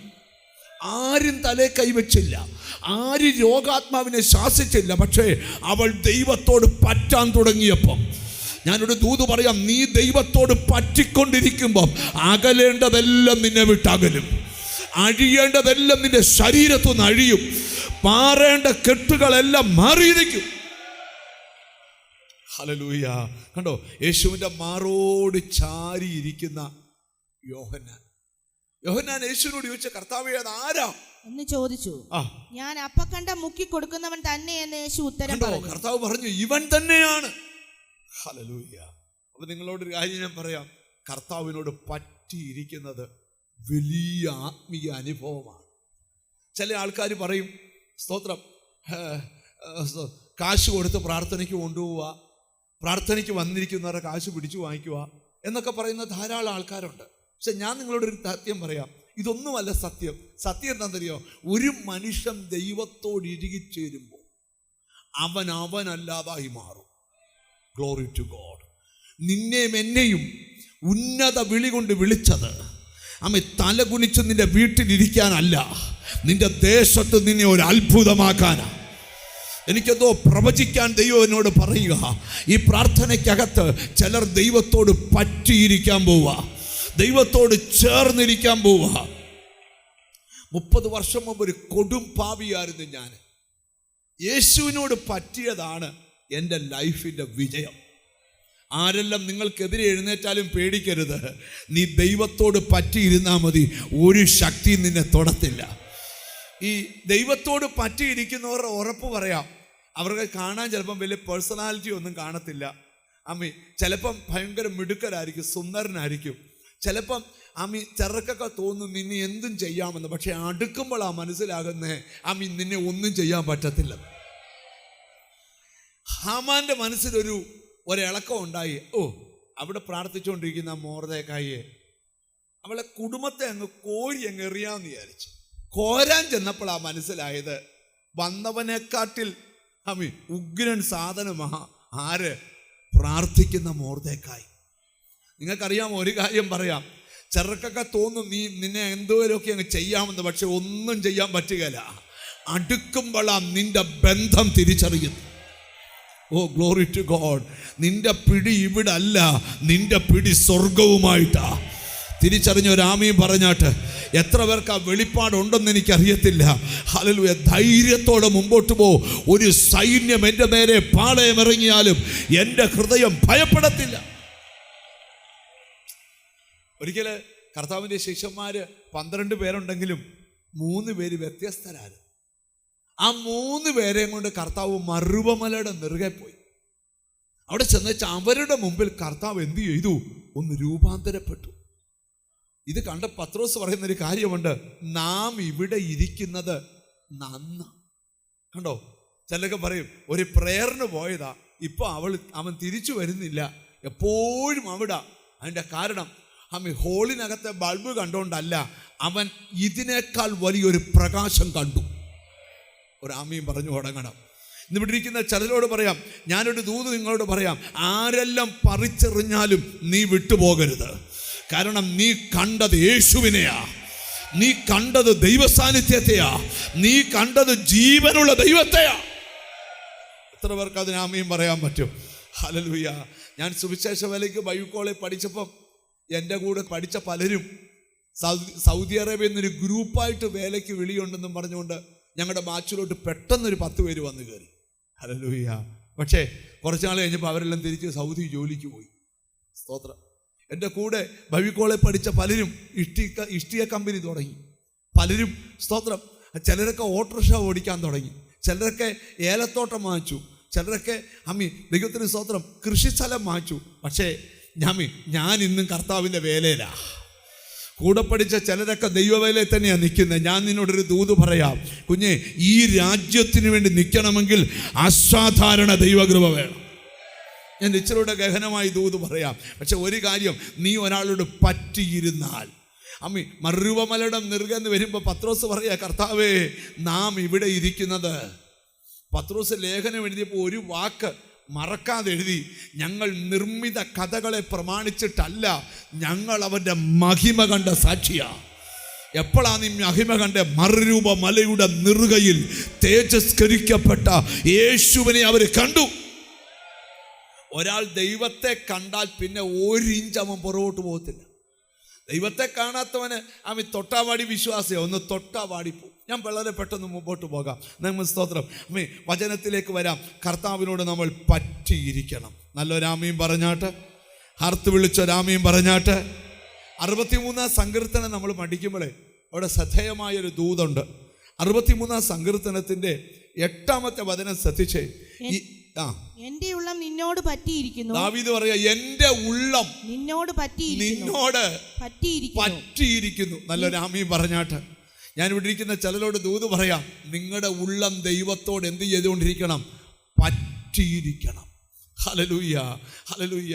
A: ആരും തലേ കൈവച്ചില്ല, ആരും രോഗാത്മാവിനെ ശാസിച്ചില്ല. പക്ഷേ അവൾ ദൈവത്തോട് പറ്റാൻ തുടങ്ങിയപ്പം, ഞാനൊരു ദൂത് പറയാം, നീ ദൈവത്തോട് പറ്റിക്കൊണ്ടിരിക്കുമ്പം അകലേണ്ടതെല്ലാം നിന്നെ വിട്ടകലും, അഴിയേണ്ടതെല്ലാം നിന്റെ ശരീരത്തുനിന്ന് അഴിയും. മാറേണ്ട കെട്ടുകളെല്ലാം മാറിയിരിക്കും. ഹല്ലേലൂയ. കണ്ടോ, യേശുവിൻ്റെ മാറോട് ചാരിയിരിക്കുന്ന യോഹന്നാൻ യേശുവിനോട് ചോദിച്ച, കർത്താവേ അത് ആരാ
B: എന്ന് ചോദിച്ചു. ഞാൻ അപ്പക്കണ്ടം മുക്കി കൊടുക്കുന്നവൻ തന്നെ എന്ന് യേശു ഉത്തരം പറഞ്ഞു.
A: കർത്താവ് പറഞ്ഞു, ഇവൻ തന്നെയാണ്. ഹല്ലേലൂയ. അപ്പൊ നിങ്ങളോടൊരു കാര്യം ഞാൻ പറയാം, കർത്താവിനോട് പറ്റിയിരിക്കുന്നത് വലിയ ആത്മീയ അനുഭവമാണ്. ചില ആൾക്കാർ പറയും, സ്തോത്രം, കാശ് കൊടുത്ത് പ്രാർത്ഥനയ്ക്ക് കൊണ്ടുപോവുക, പ്രാർത്ഥനയ്ക്ക് വന്നിരിക്കുന്നവരെ കാശ് പിടിച്ചു വാങ്ങിക്കുക എന്നൊക്കെ പറയുന്ന ധാരാളം ആൾക്കാരുണ്ട്. പക്ഷെ ഞാൻ നിങ്ങളോടൊരു സത്യം പറയാം, ഇതൊന്നുമല്ല സത്യം. സത്യം എന്താണെന്നറിയോ? ഒരു മനുഷ്യൻ ദൈവത്തോട് ഇഴുകിച്ചേരുമ്പോൾ അവനല്ലാതായി മാറും. Glory to God. നിന്നെയും എന്നെയും ഉന്നത വിളി കൊണ്ട് വിളിച്ചത് തല കുനിച്ച് നിന്റെ വീട്ടിലിരിക്കാനല്ല, നിന്റെ ദേശത്ത് നിന്നെ ഒരു അത്ഭുതമാക്കാനാ. എനിക്കെന്തോ പ്രവചിക്കാൻ ദൈവം എന്നോട് പറയുക, ഈ പ്രാർത്ഥനയ്ക്കകത്ത് ചിലർ ദൈവത്തോട് പറ്റിയിരിക്കാൻ പോവുക, ദൈവത്തോട് ചേർന്നിരിക്കാൻ പോവുക. 30 വർഷം മുമ്പ് ഒരു കൊടും പാപിയായിരുന്നു ഞാൻ. യേശുവിനോട് പറ്റിയതാണ് എൻ്റെ ലൈഫിൻ്റെ വിജയം. ആരെല്ലാം നിങ്ങൾക്കെതിരെ എഴുന്നേറ്റാലും പേടിക്കരുത്. നീ ദൈവത്തോട് പറ്റിയിരുന്നാൽ മതി, ഒരു ശക്തി നിന്നെ തൊടത്തില്ല. ഈ ദൈവത്തോട് പറ്റിയിരിക്കുന്നവരുടെ ഉറപ്പ് പറയാം, അവർക്ക് കാണാൻ ചിലപ്പം വലിയ പേഴ്സണാലിറ്റി ഒന്നും കാണത്തില്ല. ചിലപ്പം ഭയങ്കര മിടുക്കരായിരിക്കും, സുന്ദരനായിരിക്കും. ചിലപ്പം ചെറുക്കൊക്കെ തോന്നും നിന്നെ എന്തും ചെയ്യാമെന്ന്. പക്ഷെ അടുക്കുമ്പോഴാണ് മനസ്സിലാകുന്നേ നിന്നെ ഒന്നും ചെയ്യാൻ പറ്റത്തില്ല. ഹാമാന്റെ മനസ്സിലൊരു ഒരിളക്കം ഉണ്ടായി. അവിടെ പ്രാർത്ഥിച്ചുകൊണ്ടിരിക്കുന്ന മൊർദെഖായിയെ, അവളെ കുടുംബത്തെ അങ്ങ് കോരി അങ്ങ് എറിയാമെന്ന് വിചാരിച്ചു. കോരാൻ ചെന്നപ്പോഴാണ് മനസ്സിലായത്, വന്നവനെക്കാട്ടിൽ ഉഗ്രൻ സാധനമാ ആര്? പ്രാർത്ഥിക്കുന്ന മൊർദെഖായി. നിങ്ങൾക്കറിയാമോ, ഒരു കാര്യം പറയാം, ചെറുക്കൊക്കെ തോന്നും നിന്നെ എന്തോരൊക്കെ അങ്ങ് ചെയ്യാമെന്ന്. പക്ഷെ ഒന്നും ചെയ്യാൻ പറ്റുകയില്ല. അടുക്കുമ്പോഴാണ് നിന്റെ ബന്ധം തിരിച്ചറിയുന്നു. Glory to God. നിന്റെ പിടി ഇവിടെ അല്ല, നിന്റെ പിടി സ്വർഗവുമായിട്ടാ. തിരിച്ചറിഞ്ഞ ഒരു ആമീൻ പറഞ്ഞാട്ട്. എത്ര പേർക്ക് ആ വെളിപ്പാടുണ്ടെന്ന് എനിക്കറിയത്തില്ല. ഹല്ലേലൂയ. ധൈര്യത്തോടെ മുമ്പോട്ട് പോ. ഒരു സൈന്യം എൻ്റെ നേരെ പാളയമിറങ്ങിയാലും എൻ്റെ ഹൃദയം ഭയപ്പെടത്തില്ല. ഒരിക്കൽ കർത്താവിൻ്റെ ശിഷ്യന്മാര് 12 പേരുണ്ടെങ്കിലും 3 പേര് വ്യത്യസ്തരാണ്. ആ 3 പേരെയും കൊണ്ട് കർത്താവ് മറുവമലയുടെ നെറുകെ പോയി. അവിടെ ചെന്നുവെച്ച് അവരുടെ മുമ്പിൽ കർത്താവ് എന്ത് ചെയ്തു? ഒന്ന് രൂപാന്തരപ്പെട്ടു. ഇത് കണ്ട പത്രോസ് പറയുന്നൊരു കാര്യമുണ്ട്, നാം ഇവിടെ ഇരിക്കുന്നത് നന്ന. കണ്ടോ, ചിലരൊക്കെ പറയും ഒരു പ്രേയറിന് പോയതാ, ഇപ്പൊ അവൻ തിരിച്ചു വരുന്നില്ല, എപ്പോഴും അവിടെ. അതിൻ്റെ കാരണം ഹോളിനകത്തെ ബൾബ് കണ്ടുകൊണ്ടല്ല, അവൻ ഇതിനേക്കാൾ വലിയൊരു പ്രകാശം കണ്ടു. ഒരു ആമീൻ പറഞ്ഞു തുടങ്ങണം. ഇന്നിവിടെ ഇരിക്കുന്ന ചിലരോട് പറയാം, ഞാനൊരു ദൂത് നിങ്ങളോട് പറയാം, ആരെല്ലാം പറിച്ചെറിഞ്ഞാലും നീ വിട്ടുപോകരുത്. കാരണം നീ കണ്ടത് യേശുവിനെയാ, നീ കണ്ടത് ദൈവസാന്നിധ്യത്തെയാ, നീ കണ്ടത് ജീവനുള്ള ദൈവത്തെയാ. എത്ര പേർക്ക് അതിന് ആമീൻ പറയാൻ പറ്റും? ഹല്ലേലൂയ. ഞാൻ സുവിശേഷ വേലയ്ക്ക് ബൈബിൾ കോളേജിൽ പഠിച്ചപ്പം എൻ്റെ കൂടെ പഠിച്ച പലരും സൗദി അറേബ്യയിൽ നിന്നൊരു ഗ്രൂപ്പായിട്ട് വേലയ്ക്ക് വിളിയുണ്ടെന്നും പറഞ്ഞുകൊണ്ട് ഞങ്ങളുടെ ബാച്ചിലോട്ട് പെട്ടെന്നൊരു 10 പേര് വന്ന് കയറി. ഹല്ലേലൂയ. പക്ഷേ കുറച്ച് നാൾ കഴിഞ്ഞപ്പോൾ അവരെല്ലാം തിരിച്ച് സൗദി ജോലിക്ക് പോയി. സ്തോത്രം. എൻ്റെ കൂടെ ബൈബിൾ കോളേജിൽ പഠിച്ച പലരും ഇഷ്ടിക കമ്പനി തുടങ്ങി. പലരും സ്തോത്രം, ചിലരൊക്കെ ഓട്ടോറിക്ഷ ഓടിക്കാൻ തുടങ്ങി, ചിലരൊക്കെ ഏലത്തോട്ടം വാങ്ങിച്ചു, ചിലരൊക്കെ ദൈവത്തിന് സ്തോത്രം കൃഷിസ്ഥലം വാങ്ങിച്ചു. പക്ഷേ ഞാൻ ഇന്നും കർത്താവിൻ്റെ വേലയിലാ. കൂടെ പഠിച്ച ചിലരൊക്കെ ദൈവവേലയിൽ തന്നെയാണ് നിൽക്കുന്നത്. ഞാൻ നിന്നോടൊരു ദൂത് പറയാം കുഞ്ഞെ, ഈ രാജ്യത്തിന് വേണ്ടി നിൽക്കണമെങ്കിൽ അസാധാരണ ദൈവകൃപ വേണം. ഞാൻ ഇച്ചിരൂടെ ഗഹനമായി ദൂത് പറയാം. പക്ഷെ ഒരു കാര്യം, നീ ഒരാളോട് പറ്റിയിരുന്നാൽ, മറുവമലയുടെ നെറുകെന്ന് വരുമ്പോൾ പത്രോസ് പറയാ, കർത്താവേ നാം ഇവിടെ ഇരിക്കുന്നത്. പത്രോസ് ലേഖനം എഴുതിയപ്പോൾ ഒരു വാക്ക് മറക്കാതെ എഴുതി, ഞങ്ങൾ നിർമ്മിത കഥകളെ പ്രമാണിച്ചിട്ടല്ല, ഞങ്ങൾ അവൻ്റെ മഹിമ കണ്ട സാക്ഷിയാ. എപ്പോഴാണ് നീ മഹിമ കണ്ട? മറുരൂപ മലയുടെ നെറുകയിൽ തേജസ്കരിക്കപ്പെട്ട യേശുവിനെ അവർ കണ്ടു. ഒരാൾ ദൈവത്തെ കണ്ടാൽ പിന്നെ 1 ഇഞ്ച് അവൻ പുറകോട്ട് പോകത്തില്ല. ദൈവത്തെ കാണാത്തവന് അവൻ തൊട്ടാവാടി വിശ്വാസിയോ, ഒന്ന് തൊട്ടാവാടിപ്പോ. ഞാൻ വളരെ പെട്ടെന്ന് മുമ്പോട്ട് പോകാം. നമ്മൾ സ്തോത്രം. വചനത്തിലേക്ക് വരാം. കർത്താവിനോട് നമ്മൾ പറ്റിയിരിക്കണം. നല്ലൊരാമയും പറഞ്ഞാട്ട്, ഹർത്ത് വിളിച്ചൊരാമയും പറഞ്ഞാട്ട്. 63 സങ്കീർത്തനം നമ്മൾ പഠിക്കുമ്പോഴേ അവിടെ ശ്രദ്ധേയമായൊരു ദൂതുണ്ട്. 63 സങ്കീർത്തനത്തിന്റെ 8-ാമത്തെ വചനം ശ്രദ്ധിച്ചേ.
B: എന്റെ ഉള്ളം നിന്നോട് പറ്റിയിരിക്കുന്നു.
A: ദാവീദ് പറയാ, എന്റെ ഉള്ളം
B: നിന്നോട്
A: പറ്റിയിരിക്കുന്നു. നല്ലൊരു ആമയും പറഞ്ഞാട്ട്. ഞാൻ ഇവിടെ ഇരിക്കുന്ന ചിലരോട് ദൂത് പറയാം, നിങ്ങളുടെ ഉള്ളം ദൈവത്തോട് എന്ത് ചെയ്തുകൊണ്ടിരിക്കണം? പറ്റിയിരിക്കണം. Hallelujah, hallelujah.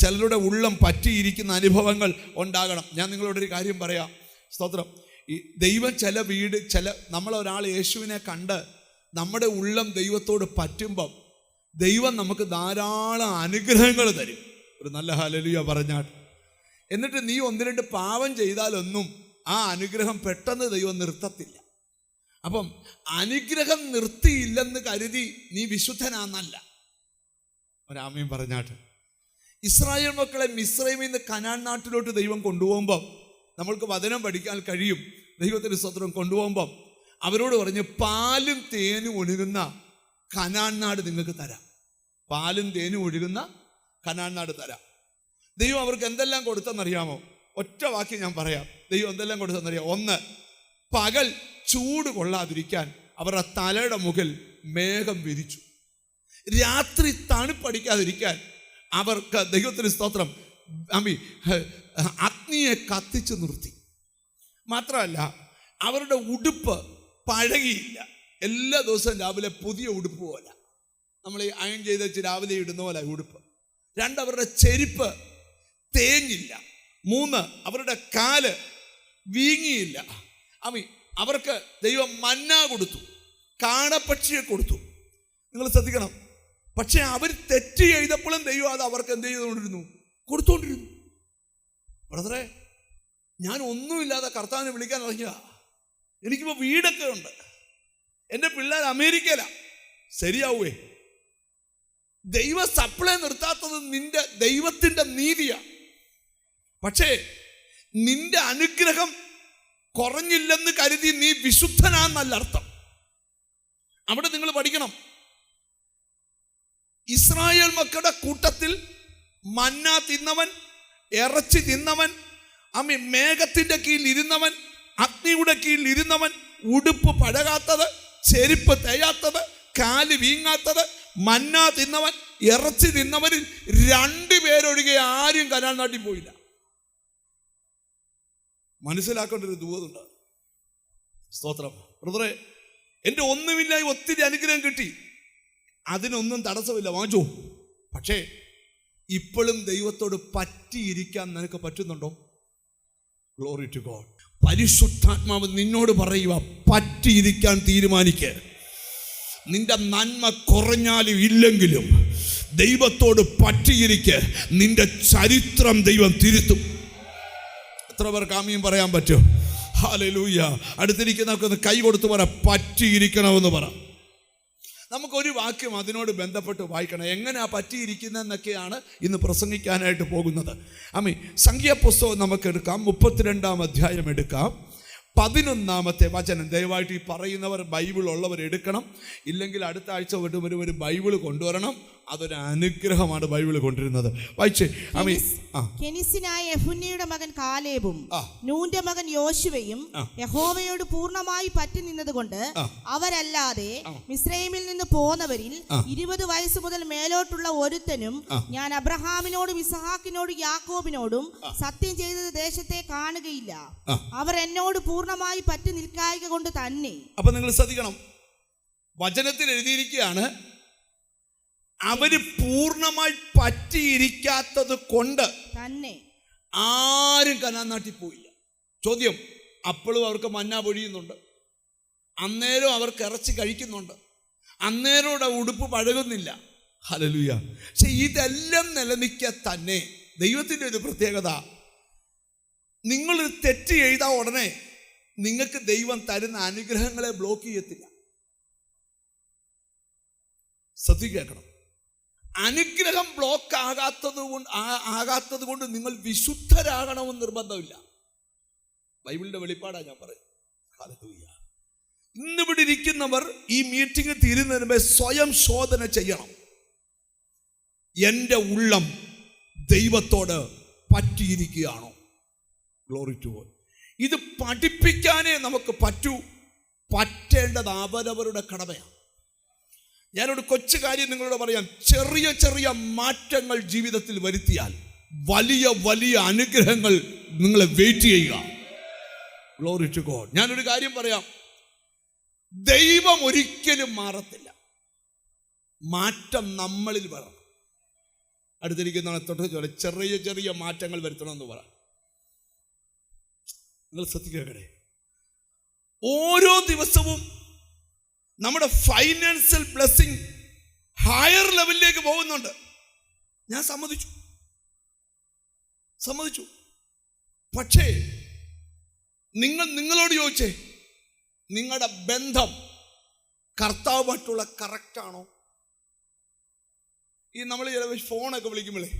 A: ചിലരുടെ ഉള്ളം പറ്റിയിരിക്കുന്ന അനുഭവങ്ങൾ ഉണ്ടാകണം. ഞാൻ നിങ്ങളോടൊരു കാര്യം പറയാം. സ്തോത്രം. ഈ ദൈവം നമ്മളൊരാൾ യേശുവിനെ കണ്ട് നമ്മുടെ ഉള്ളം ദൈവത്തോട് പറ്റുമ്പം ദൈവം നമുക്ക് ധാരാളം അനുഗ്രഹങ്ങൾ തരും. ഒരു നല്ല ഹല്ലേലൂയ പറഞ്ഞാട്ട്. എന്നിട്ട് നീ 1-2 പാവം ചെയ്താലൊന്നും ആ അനുഗ്രഹം പെട്ടെന്ന് ദൈവം നിർത്തത്തില്ല. അപ്പം അനുഗ്രഹം നിർത്തിയില്ലെന്ന് കരുതി നീ വിശുദ്ധനാന്നല്ല. ഒരാമയും പറഞ്ഞാട്ട്. ഇസ്രായേൽ മക്കളെ മിസ്രൈമിൽ നിന്ന് കനാൻ നാട്ടിലോട്ട് ദൈവം കൊണ്ടുപോകുമ്പം നമ്മൾക്ക് വചനം പഠിക്കാൻ കഴിയും. ദൈവത്തിന് സ്തോത്രം. കൊണ്ടുപോകുമ്പം അവരോട് പറഞ്ഞ്, പാലും തേനും ഒഴുകുന്ന കനാൻ നാട് നിങ്ങൾക്ക് തരാം. പാലും തേനും ഒഴുകുന്ന കനാൻ നാട് തരാം. ദൈവം അവർക്ക് എന്തെല്ലാം കൊടുത്തെന്നറിയാമോ? ഒറ്റ വാക്യം ഞാൻ പറയാം. ദൈവം എന്തെല്ലാം കൊടുത്തെന്നറിയാം. 1, പകൽ ചൂട് കൊള്ളാതിരിക്കാൻ അവരുടെ തലയുടെ മുകളിൽ മേഘം വിരിച്ചു. രാത്രി തണുപ്പടിക്കാതിരിക്കാൻ അവർക്ക്, ദൈവത്തിന് സ്തോത്രം, അഗ്നിയെ കത്തിച്ചു നിർത്തി. മാത്രമല്ല അവരുടെ ഉടുപ്പ് പഴകിയില്ല. എല്ലാ ദിവസവും രാവിലെ പുതിയ ഉടുപ്പ് പോലെ, നമ്മൾ ഈ അയൺ ചെയ്ത് വെച്ച് രാവിലെ ഇടുന്ന പോലെ ഉടുപ്പ്. 2, അവരുടെ ചെരുപ്പ് തേഞ്ഞില്ല. 3, അവരുടെ കാല് വീങ്ങിയില്ല. അവർക്ക് ദൈവം മന്ന കൊടുത്തു, കാടപ്പക്ഷിയെ കൊടുത്തു. നിങ്ങൾ ശ്രദ്ധിക്കണം. പക്ഷെ അവർ തെറ്റ് ചെയ്തപ്പോഴും ദൈവം അത് അവർക്ക് എന്ത് ചെയ്തുകൊണ്ടിരുന്നു? കൊടുത്തോണ്ടിരുന്നു. ബ്രദറെ, ഞാൻ ഒന്നുമില്ലാതെ കർത്താവിനെ വിളിക്കാൻ ഇറങ്ങിയ, എനിക്കിപ്പോൾ വീടൊക്കെ ഉണ്ട്, എൻ്റെ പിള്ളേർ അമേരിക്കയിലാ. ശരിയാവേ? ദൈവ സപ്ലൈ നിർത്താത്തത് നിന്റെ ദൈവത്തിൻ്റെ നീതിയാ. പക്ഷേ നിന്റെ അനുഗ്രഹം കുറഞ്ഞില്ലെന്ന് കരുതി നീ വിശുദ്ധനാന്നല്ല അർത്ഥം. അവിടെ നിങ്ങൾ പഠിക്കണം. ഇസ്രായേൽ മക്കളുടെ കൂട്ടത്തിൽ മന്ന തിന്നവൻ, ഇറച്ചി തിന്നവൻ, മേഘത്തിന്റെ കീഴിൽ ഇരുന്നവൻ, അഗ്നിയുടെ കീഴിൽ ഇരുന്നവൻ, ഉടുപ്പ് പഴകാത്തത്, ചെരുപ്പ് തേയാത്തത്, കാല് വീങ്ങാത്തത്, മന്ന തിന്നവൻ, ഇറച്ചി തിന്നവരിൽ 2 പേരൊഴികെ ആരും കനാൻ നാട്ടിൽ പോയില്ല. മനസ്സിലാക്കേണ്ട ഒരു ദൂതുണ്ട്. സ്തോത്രം. ബ്രദറെ, എൻ്റെ ഒന്നുമില്ലായി ഒത്തിരി അനുഗ്രഹം കിട്ടി, അതിനൊന്നും തടസ്സമില്ല, വാങ്ങിച്ചോ. പക്ഷേ ഇപ്പോഴും ദൈവത്തോട് പറ്റിയിരിക്കാൻ നിനക്ക് പറ്റുന്നുണ്ടോ? Glory to God. പരിശുദ്ധാത്മാവ് നിന്നോട് പറയുക, പറ്റിയിരിക്കാൻ തീരുമാനിക്കുക. നിന്റെ നന്മ കുറഞ്ഞാലും ഇല്ലെങ്കിലും ദൈവത്തോട് പറ്റിയിരിക്കുക. നിന്റെ ചരിത്രം ദൈവം തിരുത്തും. എത്ര പേർക്ക് ആമീൻ പറയാൻ പറ്റും? ഹല്ലേലൂയ. അടുത്തിരിക്കുന്നവർക്കൊന്ന് കൈ കൊടുത്ത് പറ, പറ്റിയിരിക്കണമെന്ന് പറ. നമുക്കൊരു വാക്യം അതിനോട് ബന്ധപ്പെട്ട് വായിക്കണം. എങ്ങനെയാ പറ്റിയിരിക്കുന്നതെന്നൊക്കെയാണ് ഇന്ന് പ്രസംഗിക്കാനായിട്ട് പോകുന്നത്. സംഖ്യാപുസ്തകം നമുക്ക് എടുക്കാം. 32-ാം അധ്യായം എടുക്കാം. 11-ാമത്തെ വചനം. ദയവായിട്ട് ഈ പറയുന്നവർ ബൈബിൾ ഉള്ളവർ എടുക്കണം. ഇല്ലെങ്കിൽ അടുത്ത ആഴ്ച വിടും ഒരു ബൈബിൾ കൊണ്ടുവരണം. അതൊരു അനുഗ്രഹമാണ് ബൈബിൾ കൊണ്ടിരുന്നത്. വായിച്ചേ.
B: കെനിസ്യനായ യെഫുന്നെയുടെ മകൻ കാലേബും നൂന്റെ മകൻ യോശുവയും യഹോവയോട് പൂർണ്ണമായി പറ്റി നിന്നതുകൊണ്ട് അവരല്ലാതെ മിസ്രൈമിൽ നിന്ന് പോന്നവരിൽ 20 വയസ്സ് മുതൽ മേലോട്ടുള്ള ഒരുത്തനും ഞാൻ അബ്രഹാമിനോടും ഇസ്ഹാക്കിനോടും യാക്കോബിനോടും സത്യം ചെയ്തത് ദേശത്തെ കാണുകയില്ല. അവർ എന്നോട് പൂർണ്ണമായി പറ്റി നിൽക്കായിക കൊണ്ട് തന്നെ.
A: അപ്പൊ നിങ്ങൾ ശ്രദ്ധിക്കണം, വചനത്തിൽ എഴുതിയിരിക്കുകയാണ്, അവര് പൂർണ്ണമായി പറ്റിയിരിക്കാത്തത് കൊണ്ട് തന്നെ ആരും കനാൻ നാട്ടിൽ പോയില്ല. ചോദ്യം, അപ്പോഴും അവർക്ക് മന്ന പൊഴിയുന്നുണ്ട്, അന്നേരം അവർക്ക് ഇറച്ചി കഴിക്കുന്നുണ്ട്, അന്നേരം ഉടുപ്പ് പഴകുന്നില്ല. ഹല്ലേലൂയ. പക്ഷെ ഇതെല്ലാം നിലനിൽക്കെ തന്നെ ദൈവത്തിൻ്റെ ഒരു പ്രത്യേകത, നിങ്ങളൊരു തെറ്റ് ചെയ്താൽ ഉടനെ നിങ്ങൾക്ക് ദൈവം തരുന്ന അനുഗ്രഹങ്ങളെ ബ്ലോക്ക് ചെയ്യത്തില്ല. ശ്രദ്ധിക്കണം. അനുഗ്രഹം ബ്ലോക്ക് ആകാത്തത് കൊണ്ട് നിങ്ങൾ വിശുദ്ധരാകണമെന്ന് നിർബന്ധമില്ല. ബൈബിളിന്റെ വെളിപ്പാടാണ് ഞാൻ പറയുന്നത്. ഹല്ലേലൂയ. ഇന്നിവിടെ ഇരിക്കുന്നവർ ഈ മീറ്റിംഗ് തീരുന്നതിന് മുമ്പേ സ്വയം ശോധന ചെയ്യണം. എൻ്റെ ഉള്ളം ദൈവത്തോട് പറ്റിയിരിക്കുകയാണോ? Glory to God. ഇത് പഠിപ്പിക്കാനേ നമുക്ക് പറ്റൂ. പറ്റേണ്ടത് അവരവരുടെ കടമയാണ്. ഞാനൊരു കൊച്ചു കാര്യം നിങ്ങളോട് പറയാം. ചെറിയ ചെറിയ മാറ്റങ്ങൾ ജീവിതത്തിൽ വരുത്തിയാൽ വലിയ വലിയ അനുഗ്രഹങ്ങൾ നിങ്ങളെ വെയിറ്റ് ചെയ്യുക. Glory to God. ഞാനൊരു കാര്യം പറയാം. ദൈവം ഒരിക്കലും മാറത്തില്ല. മാറ്റം നമ്മളിൽ വരണം. അടുത്തിരിക്കുന്നതാണ് തൊട്ട് ചോദിച്ച ചെറിയ ചെറിയ മാറ്റങ്ങൾ വരുത്തണമെന്ന് പറ. നിങ്ങൾ ശ്രദ്ധിക്കട്ടെ. ഓരോ ദിവസവും നമ്മുടെ ഫൈനാൻഷ്യൽ ബ്ലെസ്സിങ് ഹയർ ലെവലിലേക്ക് പോകുന്നുണ്ട്. ഞാൻ സമ്മതിച്ചു. പക്ഷേ നിങ്ങളോട് ചോദിച്ചേ, നിങ്ങളുടെ ബന്ധം കർത്താവുമായിട്ടുള്ള കറക്റ്റാണോ? ഈ നമ്മൾ ചില ഫോണൊക്കെ വിളിക്കുമ്പോഴേ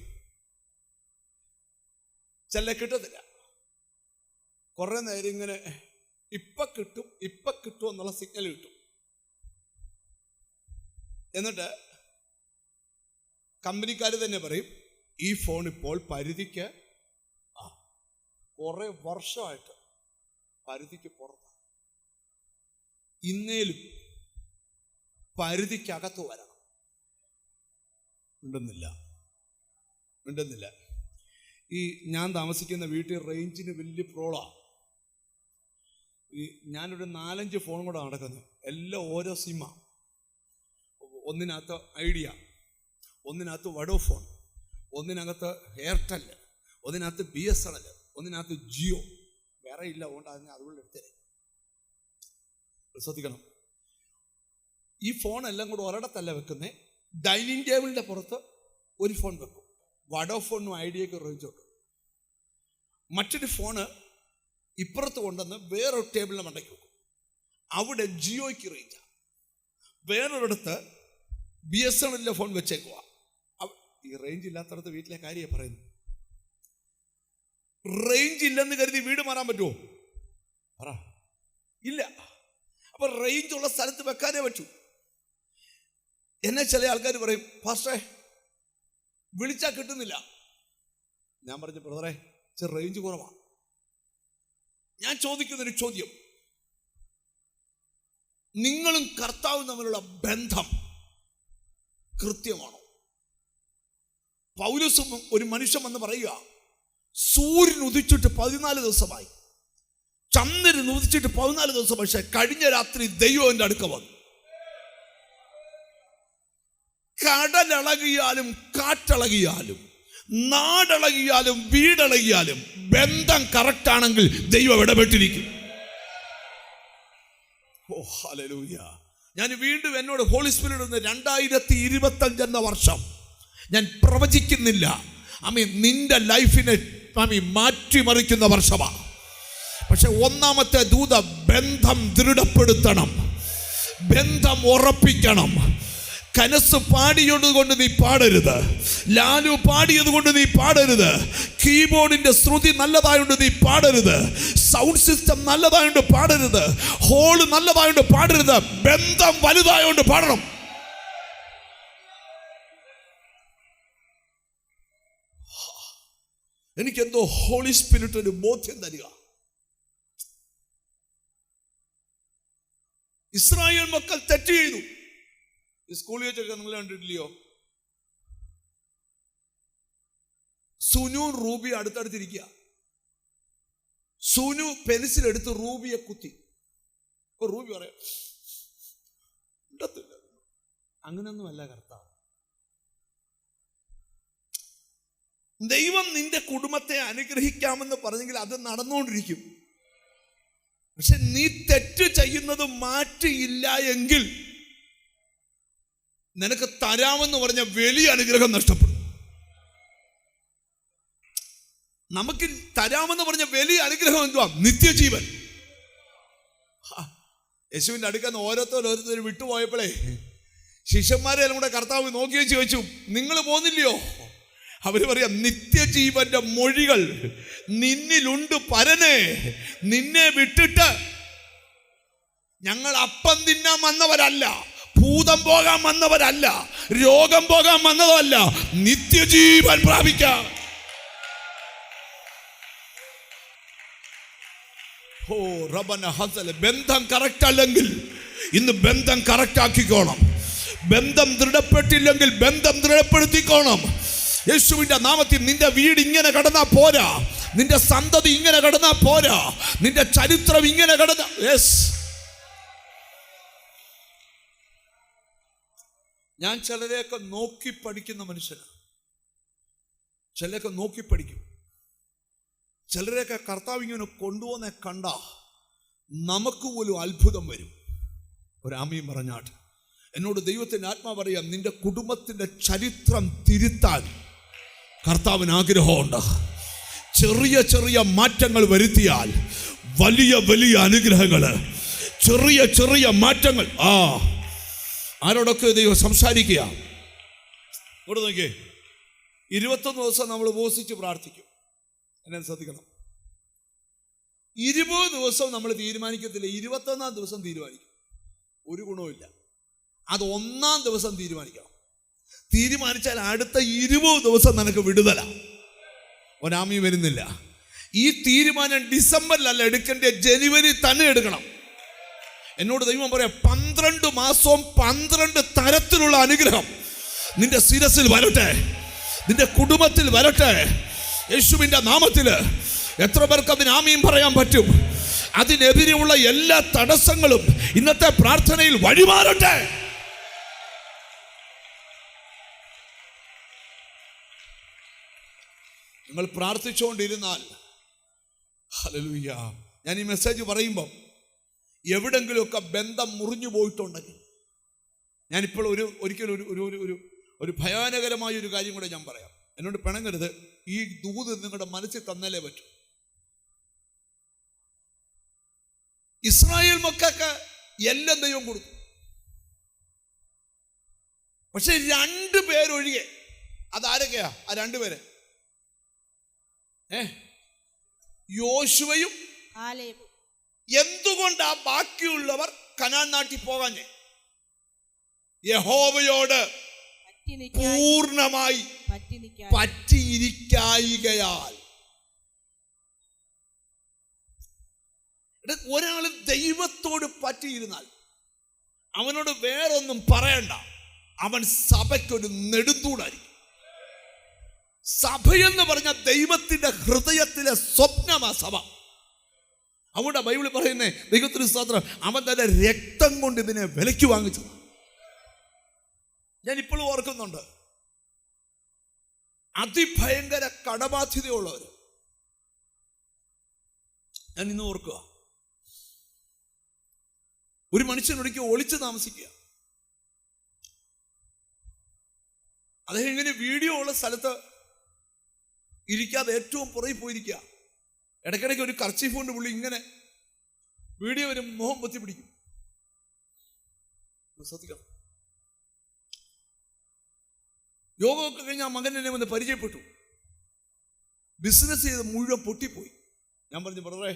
A: ചില കിട്ടത്തില്ല. കുറെ നേരം ഇങ്ങനെ ഇപ്പൊ കിട്ടും എന്നുള്ള സിഗ്നൽ കിട്ടും. എന്നിട്ട് കമ്പനിക്കാർ തന്നെ പറയും, ഈ ഫോൺ ഇപ്പോൾ പരിധിക്ക് കുറെ വർഷമായിട്ട് പരിധിക്ക് പുറത്താണ്. ഇന്നേലും പരിധിക്കകത്ത് വരണം. മിണ്ടുന്നില്ല. ഈ ഞാൻ താമസിക്കുന്ന വീട്ടിൽ റേഞ്ചിന് വലിയ പ്രോബ്ലമാണ്. ഈ ഞാനൊരു 4-5 ഫോൺ കൂടെ നടക്കുന്നത്. എല്ലാം ഓരോ സിമ്മാണ്. ഒന്നിനകത്ത് ഐഡിയ, ഒന്നിനകത്ത് വഡോഫോൺ, ഒന്നിനകത്ത് എയർടെൽ, ഒന്നിനകത്ത് BSNL, ഒന്നിനകത്ത് ജിയോ. വേറെ ഇല്ല. അതുകൊണ്ട് അതുകൊണ്ട് എടുത്തേ ശ്രദ്ധിക്കണം. ഈ ഫോണെല്ലാം കൂടെ ഒരിടത്തല്ല വെക്കുന്നേ. ഡൈനിങ് ടേബിളിൻ്റെ പുറത്ത് ഒരു ഫോൺ വെക്കും. വഡോഫോണും ഐഡിയയ്ക്ക് റേഞ്ച് വെക്കും. മറ്റൊരു ഫോണ് ഇപ്പുറത്ത് കൊണ്ടുവന്ന് വേറൊരു ടേബിളിന് മണ്ടയ്ക്ക് വെക്കും. അവിടെ ജിയോയ്ക്ക് റേഞ്ചാണ്. വേറൊരിടത്ത് BSNL ഫോൺ വെച്ചേക്കുക. ഈ റേഞ്ച് ഇല്ലാത്തടത്ത് വീട്ടിലെ കാര്യമാണ് പറയുന്നത്. റേഞ്ച് ഇല്ലെന്ന് കരുതി വീട് മാറാൻ പറ്റുമോ? പറ. ഇല്ല. അപ്പൊ റേഞ്ച് ഉള്ള സ്ഥലത്ത് വെക്കാനേ പറ്റൂ. എന്നെ ചില ആൾക്കാർ പറയും, പാസ്റ്ററെ വിളിച്ചാൽ കിട്ടുന്നില്ല. ഞാൻ പറഞ്ഞു, ബ്രദറെ റേഞ്ച് കുറവാണ്. ഞാൻ ചോദിക്കുന്നൊരു ചോദ്യം, നിങ്ങളും കർത്താവും തമ്മിലുള്ള ബന്ധം കൃത്യമാണോ? പൗലോസ് ഒരു മനുഷ്യൻ എന്ന് പറയുക, സൂര്യൻ ഉദിച്ചിട്ട് 14 ദിവസമായി, ചന്ദ്രൻ ഉദിച്ചിട്ട് 14 ദിവസം. പക്ഷെ കഴിഞ്ഞ രാത്രി ദൈവം എൻ്റെ അടുക്ക വന്നു. കടലിളകിയാലും കാറ്റിളകിയാലും നാടിളകിയാലും വീടിളകിയാലും ബന്ധം കറക്റ്റ് ആണെങ്കിൽ ദൈവം ഇടപെട്ടിരിക്കും. ഓ ഹല്ലേലൂയ. ഞാൻ വീണ്ടും എന്നോട് ഹോളി സ്പിരിറ്റ് 2025 എന്ന വർഷം ഞാൻ പ്രവചിക്കുന്നില്ല. നിന്റെ ലൈഫിനെ മാറ്റിമറിക്കുന്ന വർഷമാണ്. പക്ഷെ ഒന്നാമത്തെ ദൂത ബന്ധം ദൃഢപ്പെടുത്തണം, ബന്ധം ഉറപ്പിക്കണം. കനസ് പാടിയത് കൊണ്ട് നീ പാടരുത്, ലാലു പാടിയത് കൊണ്ട് നീ പാടരുത്, കീബോർഡിന്റെ ശ്രുതി നല്ലതായോണ്ട് നീ പാടരുത്, സൗണ്ട് സിസ്റ്റം നല്ലതായോണ്ട് പാടരുത്, ഹോള് നല്ലതായോണ്ട് പാടരുത്. ബന്ധം വലുതായോണ്ട് പാടണം. എനിക്കെന്തോ ഹോളി സ്പിരിറ്റ് ഒരു ബോധ്യം തരിക. ഇസ്രായേൽ മക്കൾ തെറ്റ് ചെയ്തു. ഈ സ്കൂളിൽ വെച്ചൊക്കെ നിങ്ങൾ കണ്ടിട്ടില്ലയോ? സുനു റൂബി അടുത്തടുത്തിരിക്കുക. സുനു പെൻസിൽ എടുത്ത് റൂബിയെ കുത്തി. ഇപ്പൊ റൂബി പറയാം, അങ്ങനൊന്നുമല്ല കർത്താവ്. ദൈവം നിന്റെ കുടുംബത്തെ അനുഗ്രഹിക്കാമെന്ന് പറഞ്ഞെങ്കിൽ അത് നടന്നുകൊണ്ടിരിക്കും. പക്ഷെ നീ തെറ്റ് ചെയ്യുന്നത് മാറ്റിയില്ല എങ്കിൽ നിനക്ക് തരാമെന്ന് പറഞ്ഞ വലിയ അനുഗ്രഹം നഷ്ടപ്പെടും. നമുക്ക് തരാമെന്ന് പറഞ്ഞ വലിയ അനുഗ്രഹം എന്തുവാ? നിത്യജീവൻ. യേശുവിൻ്റെ അടുക്കന്ന് ഓരോരുത്തർ വിട്ടുപോയപ്പോഴേ ശിഷ്യന്മാരെ എല്ലാം കൂടെ കർത്താവ് നോക്കി വെച്ച് ചോദിച്ചു, നിങ്ങൾ പോകുന്നില്ലയോ? അവര് പറയാം, നിത്യജീവന്റെ മൊഴികൾ നിന്നിലുണ്ട് പരനെ, നിന്നെ വിട്ടിട്ട് ഞങ്ങൾ അപ്പം തിന്നാൻ വന്നവരല്ല, ഭൂതം പോകാൻ വന്നവരല്ല, രോഗം പോകാൻ വന്നതല്ല, നിത്യജീവൻ പ്രാപിക്കാം. ഓ റബ്ബന ഹസല. ബന്ധം കറക്റ്റ് അല്ലെങ്കിൽ ഇന്ന് ബന്ധം കറക്റ്റ് ആക്കിക്കോണം. ബന്ധം ദൃഢപ്പെട്ടില്ലെങ്കിൽ ബന്ധം ദൃഢപ്പെടുത്തിക്കോണം. യേശുവിന്റെ നാമത്തിൽ നിന്റെ വീട് ഇങ്ങനെ കടന്നാ പോരാ, നിന്റെ സന്തതി ഇങ്ങനെ കടന്നാ പോരാ, നിന്റെ ചരിത്രം ഇങ്ങനെ കടന്ന. യെസ്, ഞാൻ ചിലരെയൊക്കെ നോക്കി പഠിക്കുന്ന മനുഷ്യനാണ്. ചിലരൊക്കെ നോക്കി പഠിക്കും. ചിലരെയൊക്കെ കർത്താവ് ഇങ്ങനെ കൊണ്ടുപോകുന്ന കണ്ട നമുക്ക് പോലും അത്ഭുതം വരും. ഒരാമയും പറഞ്ഞാട്ട് എന്നോട് ദൈവത്തിൻ്റെ ആത്മാവ് പറയാം, നിന്റെ കുടുംബത്തിൻ്റെ ചരിത്രം തിരുത്താൻ കർത്താവിന് ആഗ്രഹമുണ്ട്. ചെറിയ ചെറിയ മാറ്റങ്ങൾ വരുത്തിയാൽ വലിയ വലിയ അനുഗ്രഹങ്ങൾ, ചെറിയ ചെറിയ മാറ്റങ്ങൾ. ആരോടൊക്കെ ദൈവം സംസാരിക്കുക. ഇവിടെ നോക്കിയേ, 21 ദിവസം നമ്മൾ ഉപവസിച്ച് പ്രാർത്ഥിക്കും. എന്നെ ശ്രദ്ധിക്കണം, 20 ദിവസം നമ്മൾ തീരുമാനിക്കത്തില്ല, 21-ാം ദിവസം തീരുമാനിക്കും. ഒരു ഗുണവുമില്ല. അത് 1-ാം ദിവസം തീരുമാനിക്കണം. തീരുമാനിച്ചാൽ അടുത്ത 20 ദിവസം നിനക്ക് വിടുതല. ഒരാമി വരുന്നില്ല. ഈ തീരുമാനം ഡിസംബറിലല്ല എടുക്കേണ്ട, ജനുവരി തന്നെ എടുക്കണം. എന്നോട് ദൈവം പറയാം, 12 മാസവും 12 തരത്തിലുള്ള അനുഗ്രഹം നിന്റെ ശിരസിൽ വരട്ടെ, നിന്റെ കുടുംബത്തിൽ വരട്ടെ, യേശുവിൻ്റെ നാമത്തിൽ. എത്ര പേർക്ക് അതിന് ആമീൻ പറയാൻ പറ്റും? അതിനെതിരെയുള്ള എല്ലാ തടസ്സങ്ങളും ഇന്നത്തെ പ്രാർത്ഥനയിൽ വഴിമാറട്ടെ. നിങ്ങൾ പ്രാർത്ഥിച്ചുകൊണ്ടിരുന്നാൽ, ഹല്ലേലൂയ, ഞാൻ ഈ മെസ്സേജ് പറയുമ്പോൾ എവിടെങ്കിലുമൊക്കെ ബന്ധം മുറിഞ്ഞു പോയിട്ടുണ്ടെങ്കിൽ, ഞാനിപ്പോൾ ഒരിക്കലും ഒരു ഭയാനകരമായ ഒരു കാര്യം കൂടെ ഞാൻ പറയാം. എന്നോട് പിണങ്ങരുത്, ഈ ദൂത് നിങ്ങളുടെ മനസ്സിൽ തന്നാലേ പറ്റൂ. ഇസ്രായേൽ മക്കൾക്ക് എല്ലാം ദൈവം കൊടുത്തു. പക്ഷെ 2 പേരൊഴികെ, അതാരൊക്കെയാ ആ 2 പേര്? യോശുവയും കാലേബും. എന്തുകൊണ്ടാ ബാക്കിയുള്ളവർ കനാൻ നാട്ടിൽ പോകാഞ്ഞേ? യഹോവയോട് പൂർണ്ണമായി പറ്റിയിരിക്കായികയാൽ. ഒരാൾ ദൈവത്തോട് പറ്റിയിരുന്നാൽ അവനോട് വേറൊന്നും പറയണ്ട, അവൻ സഭയ്ക്കൊരു നെടുന്തൂണായിരിക്കും. സഭയെന്ന് പറഞ്ഞ ദൈവത്തിന്റെ ഹൃദയത്തിലെ സ്വപ്നമാ സഭ. അവിടെ ബൈബിളിൽ പറയുന്നേ, ദൈവത്തിന് സ്തോത്രം, അവൻ തന്റെ രക്തം കൊണ്ട് ഇതിനെ വിലയ്ക്ക് വാങ്ങിച്ചു. ഞാൻ ഇപ്പോഴും ഓർക്കുന്നുണ്ട്, അതിഭയങ്കര കടബാധ്യതയുള്ളവർ. ഞാൻ ഇന്ന് ഓർക്കുക, ഒരു മനുഷ്യനൊരിക്കൽ ഒളിച്ചു താമസിക്കുക. അദ്ദേഹം ഇങ്ങനെ വീഡിയോ ഉള്ള സ്ഥലത്ത് ഇരിക്കാതെ ഏറ്റവും പുറകിൽ പോയിരിക്കുക. ഇടയ്ക്കിടയ്ക്ക് ഒരു കർച്ചീഫ് കൊണ്ട് പുള്ളി ഇങ്ങനെ വീഡിയോ വരും, മുഖം പൊത്തി പിടിക്കും. ശ്രദ്ധിക്കണം. യോഗമൊക്കെ കഴിഞ്ഞ് ആ മകൻ എന്നെ വന്ന് പരിചയപ്പെട്ടു. ബിസിനസ് ചെയ്ത് മുഴുവൻ പൊട്ടിപ്പോയി. ഞാൻ പറഞ്ഞു, ബ്രദറെ,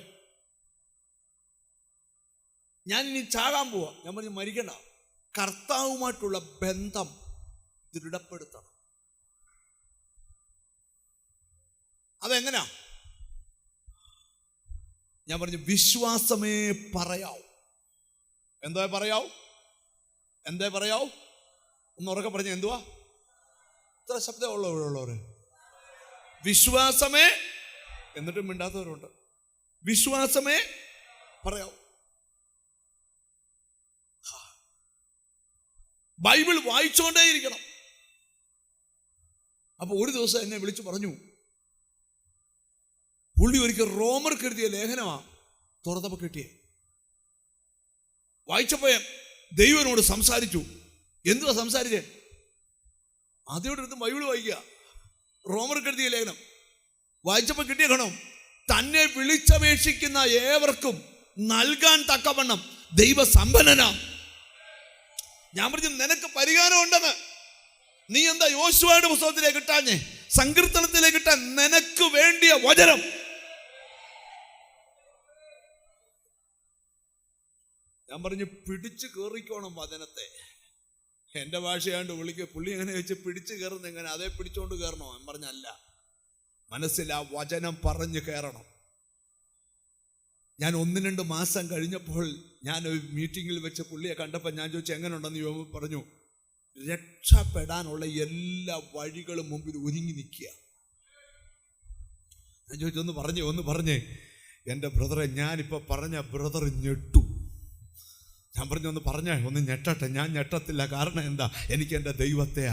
A: ഞാൻ ഇനി ചാകാൻ പോവാ. ഞാൻ പറഞ്ഞു, മരിക്കണ്ട, കർത്താവുമായിട്ടുള്ള ബന്ധം ദൃഢപ്പെടുത്തണം. അതെങ്ങനാ? ഞാൻ പറഞ്ഞു, വിശ്വാസമേ പറയാവൂ. എന്താ പറയാവൂ? ഒന്ന് ഉറക്കെ പറഞ്ഞു. എന്തുവാ ഇത്ര ശബ്ദമുള്ളവരുള്ളവര്? വിശ്വാസമേ. എന്നിട്ടും മിണ്ടാത്തവരുണ്ട്. വിശ്വാസമേ പറയാവൂ. ബൈബിൾ വായിച്ചുകൊണ്ടേയിരിക്കണം. അപ്പൊ ഒരു ദിവസം എന്നെ വിളിച്ചു പറഞ്ഞു, പുള്ളി ഒരിക്കൽ റോമർക്ക് എഴുതിയ ലേഖനമാ തുറന്നപ്പോ കിട്ടിയേ. വായിച്ചപ്പോ ദൈവനോട് സംസാരിച്ചു. എന്തുവാ സംസാരിച്ചേ? ആദ്യമായിട്ട് എടുത്ത് ബൈബിൾ വായിക്കുക, റോമർക്ക് എഴുതിയ ലേഖനം വായിച്ചപ്പോ കിട്ടിയ ഗണം, തന്നെ വിളിച്ചപേക്ഷിക്കുന്ന ഏവർക്കും നൽകാൻ തക്കവണ്ണം ദൈവസമ്പന്നനാ. ഞാൻ പറഞ്ഞു നിനക്ക് പരിഹാരം ഉണ്ടെന്ന്. നീ എന്താ യോശുവയുടെ പുസ്തകത്തിലേക്ക് ഇട്ടാഞ്ഞേ, സങ്കീർത്തനത്തിലേക്ക് ഇട്ടാൻ നിനക്ക് വേണ്ടിയ വചനം. ഞാൻ പറഞ്ഞു പിടിച്ചു കയറിക്കോണം വചനത്തെ. എൻ്റെ ഭാഷയാണ്ട് വിളിക്കുക. പുള്ളി എങ്ങനെ വെച്ച് പിടിച്ചു കയറുന്ന എങ്ങനെ, അതേ പിടിച്ചോണ്ട് കയറണോ? ഞാൻ പറഞ്ഞല്ല, മനസ്സിൽ ആ വചനം പറഞ്ഞു കയറണം. ഞാൻ 1-2 മാസം കഴിഞ്ഞപ്പോൾ ഞാൻ ഒരു മീറ്റിങ്ങിൽ വെച്ച് പുള്ളിയെ കണ്ടപ്പോൾ ഞാൻ ചോദിച്ചു എങ്ങനെ ഉണ്ടെന്ന് പറഞ്ഞു, രക്ഷപ്പെടാനുള്ള എല്ലാ വഴികളും മുമ്പിൽ ഒരുങ്ങി നിൽക്കുക. ഞാൻ ചോദിച്ചു ഒന്ന് പറഞ്ഞേ. എൻ്റെ ബ്രദറെ, ഞാനിപ്പോൾ പറഞ്ഞ ബ്രദർ ഞെട്ടു. ഞാൻ പറഞ്ഞു ഒന്ന് ഞെട്ടട്ടെ. ഞാൻ ഞെട്ടത്തില്ല. കാരണം എന്താ, എനിക്ക് എൻ്റെ ദൈവത്തെ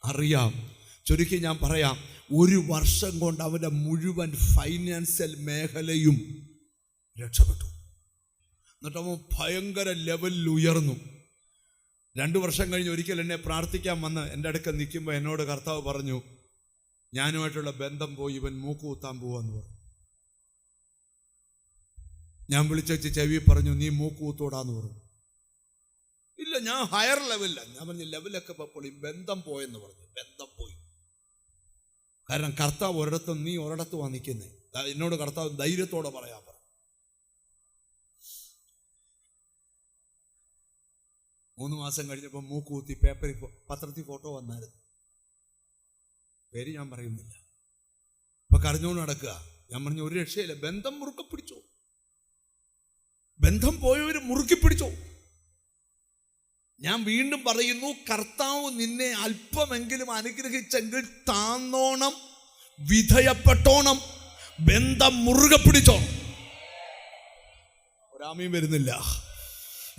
A: അറിയാം. ചുരുക്കി ഞാൻ പറയാം, 1 വർഷം കൊണ്ട് അവൻ്റെ മുഴുവൻ ഫൈനാൻഷ്യൽ മേഖലയും രക്ഷപ്പെട്ടു. എന്നിട്ട് അവൻ ഭയങ്കര ലെവലിൽ ഉയർന്നു. 2 വർഷം കഴിഞ്ഞ് ഒരിക്കൽ എന്നെ പ്രാർത്ഥിക്കാൻ വന്ന് എൻ്റെ അടുക്കൽ നിൽക്കുമ്പോൾ എന്നോട് കർത്താവ് പറഞ്ഞു, ഞാനുമായിട്ടുള്ള ബന്ധം പോയി, ഇവൻ മൂക്ക് കുത്താൻ പോവാന്ന് പറഞ്ഞു. ഞാൻ വിളിച്ചു ചെവി പറഞ്ഞു, നീ മൂക്ക് കുത്തോടാന്ന് പറഞ്ഞു. ഇല്ല, ഞാൻ ഹയർ ലെവലിലാണ്. ഞാൻ പറഞ്ഞു ലെവലൊക്കെ പൊളി, ബന്ധം പോയെന്ന് പറഞ്ഞു. ബന്ധം പോയി. കാരണം കർത്താവ് ഒരിടത്തും നീ ഒരിടത്തുമാണ് നിൽക്കുന്നത്. എന്നോട് കർത്താവ് ധൈര്യത്തോടെ പറയാൻ പറഞ്ഞു. 3 മാസം കഴിഞ്ഞപ്പോൾ മൂക്ക് കുത്തി പേപ്പറിൽ പത്രത്തിൽ ഫോട്ടോ വന്നായിരുന്നു. പേര് ഞാൻ പറയുന്നില്ല. ഇപ്പൊ കരഞ്ഞോണ്ട് നടക്കുക. ഞാൻ പറഞ്ഞു ഒരു രക്ഷയില്ല, ബന്ധം മുറുക്കെ പിടിച്ചോ. ബന്ധം പോയവര് മുറുക്കി പിടിച്ചോ. ഞാൻ വീണ്ടും പറയുന്നു, കർത്താവ് നിന്നെ അല്പമെങ്കിലും അനുഗ്രഹിച്ചെങ്കിൽ താന്നോണം, വിധേയപ്പെട്ടോണം, ബന്ധം മുറുകെ പിടിച്ചോ. ഒരാമയും വരുന്നില്ല.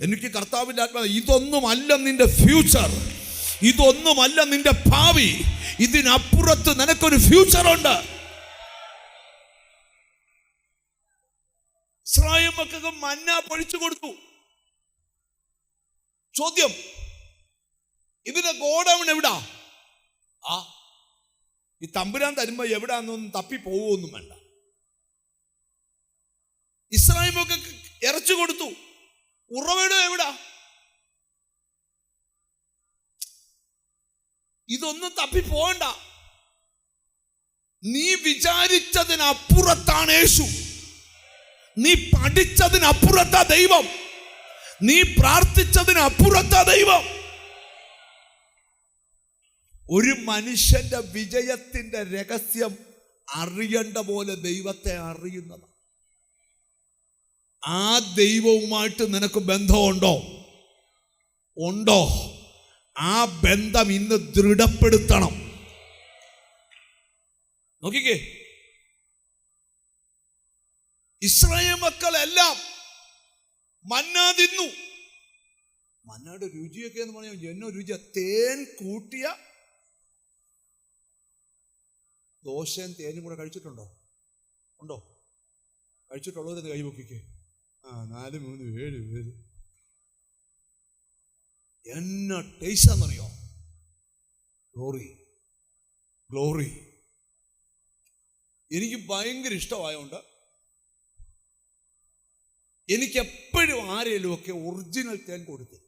A: എനിക്ക് കർത്താവിൻ്റെ ആത്മാവ്, ഇതൊന്നുമല്ല നിന്റെ ഫ്യൂച്ചർ, ഇതൊന്നുമല്ല നിന്റെ ഭാവി, ഇതിനപ്പുറത്ത് നിനക്കൊരു ഫ്യൂച്ചറുണ്ട്. ഇസ്രായേൽ മക്കൾക്ക് മന്ന പൊഴിച്ചു കൊടുത്തു. ചോദ്യം, ഇതിന്റെ ഗോഡൗൺ എവിടാ? ഈ തമ്പുരാൻ തരുമ്പോ എവിടാന്നൊന്നും തപ്പി പോവുമൊന്നും വേണ്ട. ഇസ്രായേൽ മക്കൾക്ക് ഇറച്ചു കൊടുത്തു. ഉറവിടം എവിടാ? ഇതൊന്നും തപ്പി പോകണ്ട. നീ വിചാരിച്ചതിനപ്പുറത്താണ് യേശു. നീ പഠിച്ചതിനപ്പുറത്താ ദൈവം. നീ പ്രാർത്ഥിച്ചതിനപ്പുറത്താ ദൈവം. ഒരു മനുഷ്യന്റെ വിജയത്തിന്റെ രഹസ്യം അറിയേണ്ട പോലെ ദൈവത്തെ അറിയുന്നതാണ്. ആ ദൈവവുമായിട്ട് നിനക്ക് ബന്ധമുണ്ടോ? ഉണ്ടോ? ആ ബന്ധം ഇന്ന് ദൃഢപ്പെടുത്തണം. നോക്കിക്കേ, ഇസ്രായേൽ മക്കളെല്ലാം മന്ന തിന്നു. മന്നയുടെ രുചിയൊക്കെ എന്ന് പറഞ്ഞാൽ എന്നോ രുചിയ, തേൻ കൂട്ടിയ ദോശയും തേനും കൂടെ കഴിച്ചിട്ടുണ്ടോ? ഉണ്ടോ? കഴിച്ചിട്ടുള്ളവരെന്ന് കൈപൊക്കിക്കേ. 4, 3, 7 പേര്. എന്നാ ടേസ്റ്റാന്നറിയോ? ഗ്ലോറി. എനിക്ക് ഭയങ്കര ഇഷ്ടമായോണ്ട് എനിക്ക് എപ്പോഴും ആരെങ്കിലും ഒക്കെ ഒറിജിനൽ തേൻ കൊടുത്ത്.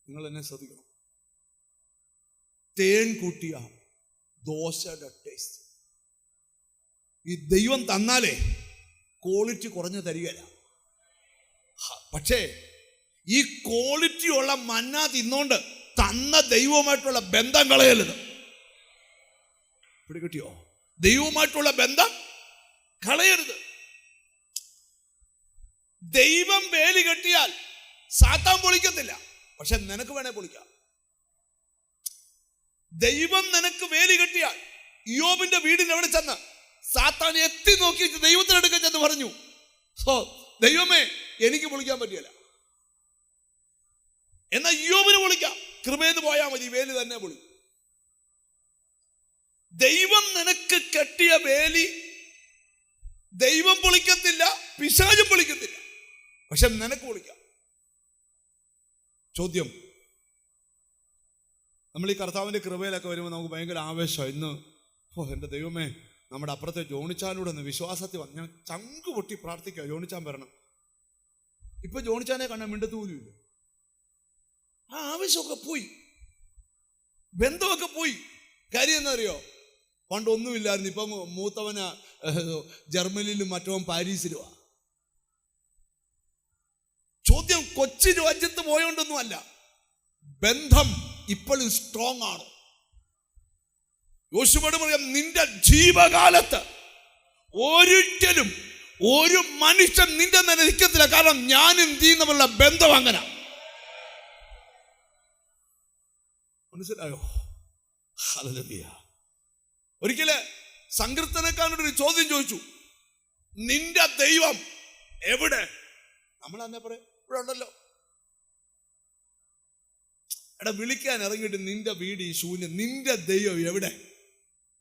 A: നിങ്ങൾ എന്നെ ശ്രദ്ധിക്കണം. തേൻ കൂട്ടിയ ദോശയുടെ ടേസ്റ്റ് ഈ ദൈവം തന്നാലേ ക്വാളിറ്റി കുറഞ്ഞു തരികയില്ല. പക്ഷേ ഈ ക്വാളിറ്റി ഉള്ള മന്ന തിന്നോണ്ട് തന്ന ദൈവവുമായിട്ടുള്ള ബന്ധം കളയരുത്. പിടികിട്ടിയോ? ദൈവവുമായിട്ടുള്ള ബന്ധം കളയരുത്. ദൈവം വേലി കെട്ടിയാൽ സാത്താൻ പൊളിക്കത്തില്ല, പക്ഷെ നിനക്ക് വേണേ പൊളിക്കാം. ദൈവം നിനക്ക് വേലി കെട്ടിയാൽ, യോബിന്റെ വീടിന് എവിടെ ചെന്ന് സാത്താൻ എത്തി നോക്കി ദൈവത്തിനടുക്ക ചെന്ന് പറഞ്ഞു, ദൈവമേ എനിക്ക് പൊളിക്കാൻ പറ്റിയല്ല. എന്നാൽ യോബിന് പൊളിക്കാം, കൃപേന്ന് പോയാൽ മതി, വേലി തന്നെ പൊളി. ദൈവം നിനക്ക് കെട്ടിയ വേലി ദൈവം പൊളിക്കത്തില്ല, പിശാചും പൊളിക്കത്തില്ല, പക്ഷെ നിനക്ക് പൊളിക്കാം. ചോദ്യം, നമ്മൾ ഈ കർത്താവിൻ്റെ കൃപയിലൊക്കെ വരുമ്പോൾ നമുക്ക് ഭയങ്കര ആവേശം. ഇന്ന് എൻ്റെ ദൈവമേ, നമ്മുടെ അപ്പുറത്തെ ജോണിച്ചാനോട് ഒന്ന് വിശ്വാസത്തിൽ വന്ന് ഞാൻ ചങ്ക് പൊട്ടി പ്രാർത്ഥിക്കുക, ജോണിച്ചാൻ വരണം. ഇപ്പൊ ജോണിച്ചാനെ കാണാൻ മിണ്ടത്തൂലുമില്ല. ആ ആവശ്യമൊക്കെ പോയി, ബന്ധമൊക്കെ പോയി. കാര്യം എന്നറിയോ? പണ്ടൊന്നുമില്ലായിരുന്നു. ഇപ്പം മൂത്തവന ജർമ്മനിയിലും മറ്റവൻ പാരീസിലുമാ. ചോദ്യം കൊച്ചു രാജ്യത്ത് പോയോണ്ടൊന്നും അല്ല, ബന്ധം ഇപ്പോഴും സ്ട്രോങ് ആണ്. യോശുവയോട് പറയാം, നിന്റെ ജീവകാലത്ത് ഒരിക്കലും ഒരു മനുഷ്യൻ നിന്റെ നേരെ നിൽക്കത്തില്ല. കാരണം ഞാനും നീ ബന്ധം അങ്ങനെ. മനസ്സിലായോ? ഹല്ലേലൂയ. ഒരിക്കല് സങ്കീർത്തനക്കാരനോട് ഒരു ചോദ്യം ചോദിച്ചു, നിന്റെ ദൈവം എവിടെ? നമ്മൾ അന്നേ പറയും, ഇവിടെ ഉണ്ടല്ലോ. എടാ, വിളിക്കാൻ ഇറങ്ങിയിട്ട് നിന്റെ വീട് ഈ ശൂന്യം, നിന്റെ ദൈവം എവിടെ?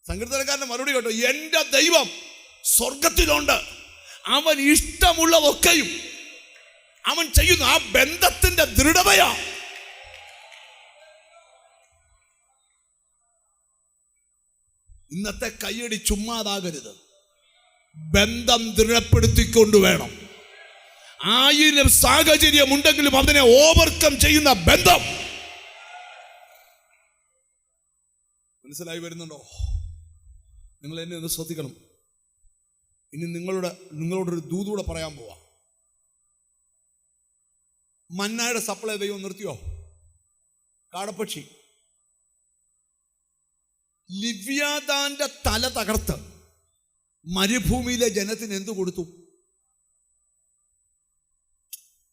A: സങ്കീർത്തനക്കാരന്റെ മറുപടി കേട്ടോ, എന്റെ ദൈവം സ്വർഗത്തിലുണ്ട്, അവൻ ഇഷ്ടമുള്ളതൊക്കെയും അവൻ ചെയ്യുന്നു. ആ ബന്ധത്തിന്റെ ദൃഢതയാ. ഇന്നത്തെ കയ്യടി ചുമ്മാതാകരുത്, ബന്ധം ദൃഢപ്പെടുത്തിക്കൊണ്ട് വേണം. 1000 സാഹചര്യം ഉണ്ടെങ്കിലും അതിനെ ഓവർകം ചെയ്യുന്ന ബന്ധം. മനസ്സിലായി വരുന്നുണ്ടോ? നിങ്ങൾ എന്നെ ഒന്ന് ശ്രദ്ധിക്കണം. ഇനി നിങ്ങളോടൊരു ദൂതൂടെ പറയാൻ പോവാ. മന്നായുടെ സപ്ലൈ ദൈവം നിർത്തിയോ? കാടപ്പക്ഷി ലിവ്യാതാന്റെ തല തകർത്ത് മരുഭൂമിയിലെ ജനത്തിന് എന്തു കൊടുത്തു?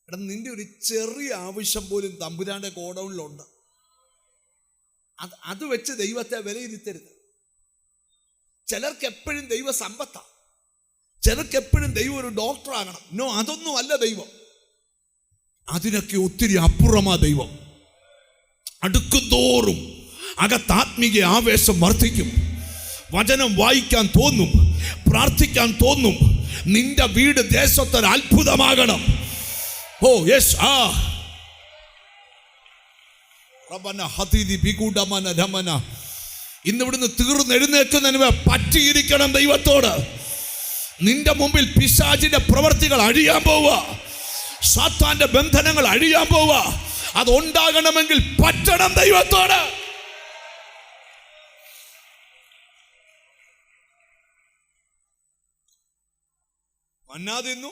A: എടാ, നിന്റെ ഒരു ചെറിയ ആവശ്യം പോലും തമ്പുരാന്റെ ഗോഡൗണിലുണ്ട്. അത് വെച്ച് ദൈവത്തെ വിലയിരുത്തരുത്. ചിലർക്ക് എപ്പോഴും ദൈവ സമ്പത്താ, ചിലർക്ക് എപ്പോഴും ദൈവം ഒരു ഡോക്ടർ ആകണം. നോ, അതൊന്നും അല്ല ദൈവം. അതിനൊക്കെ ഒത്തിരി അപ്പുറമാ ദൈവം. അടുക്കുന്തോറും അകത്താത്മീക ആവേശം വർദ്ധിക്കും. വചനം വായിക്കാൻ തോന്നും, പ്രാർത്ഥിക്കാൻ തോന്നും. നിന്റെ വീട് ദേശത്തൊരു അത്ഭുതമാകണം. ഓ യെസ്. ഇന്നിവിടുന്ന് തീർന്നെഴുന്നേൽക്കുന്നതിന് പറ്റിയിരിക്കണം ദൈവത്തോട്. നിന്റെ മുമ്പിൽ പിശാചിന്റെ പ്രവർത്തികൾ അഴിയാൻ പോവുക, സാത്താന്റെ ബന്ധനങ്ങൾ അഴിയാൻ പോവുക. അതുണ്ടാകണമെങ്കിൽ പറ്റണം ദൈവത്തോട്. മന്നാ തിന്നു,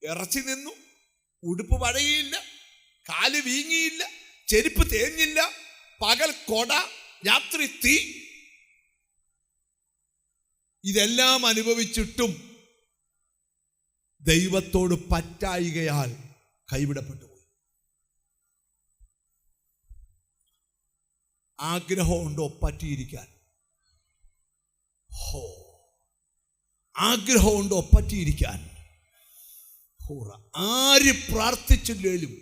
A: ഇറച്ചി നിന്നു, ഉടുപ്പ് പഴകിയില്ല, കാല് വീങ്ങിയില്ല, ചെരുപ്പ് തേഞ്ഞില്ല, പകൽ കൊട, രാത്രി തീ. ഇതെല്ലാം അനുഭവിച്ചിട്ടും ദൈവത്തോട് പറ്റായികയാൽ കൈവിടപ്പെട്ടു പോയി. ആഗ്രഹമുണ്ടോ പറ്റിയിരിക്കാൻ? ആഗ്രഹമുണ്ടോ പറ്റിയിരിക്കാൻ? ആര് പ്രാർത്ഥിച്ചില്ലെങ്കിലും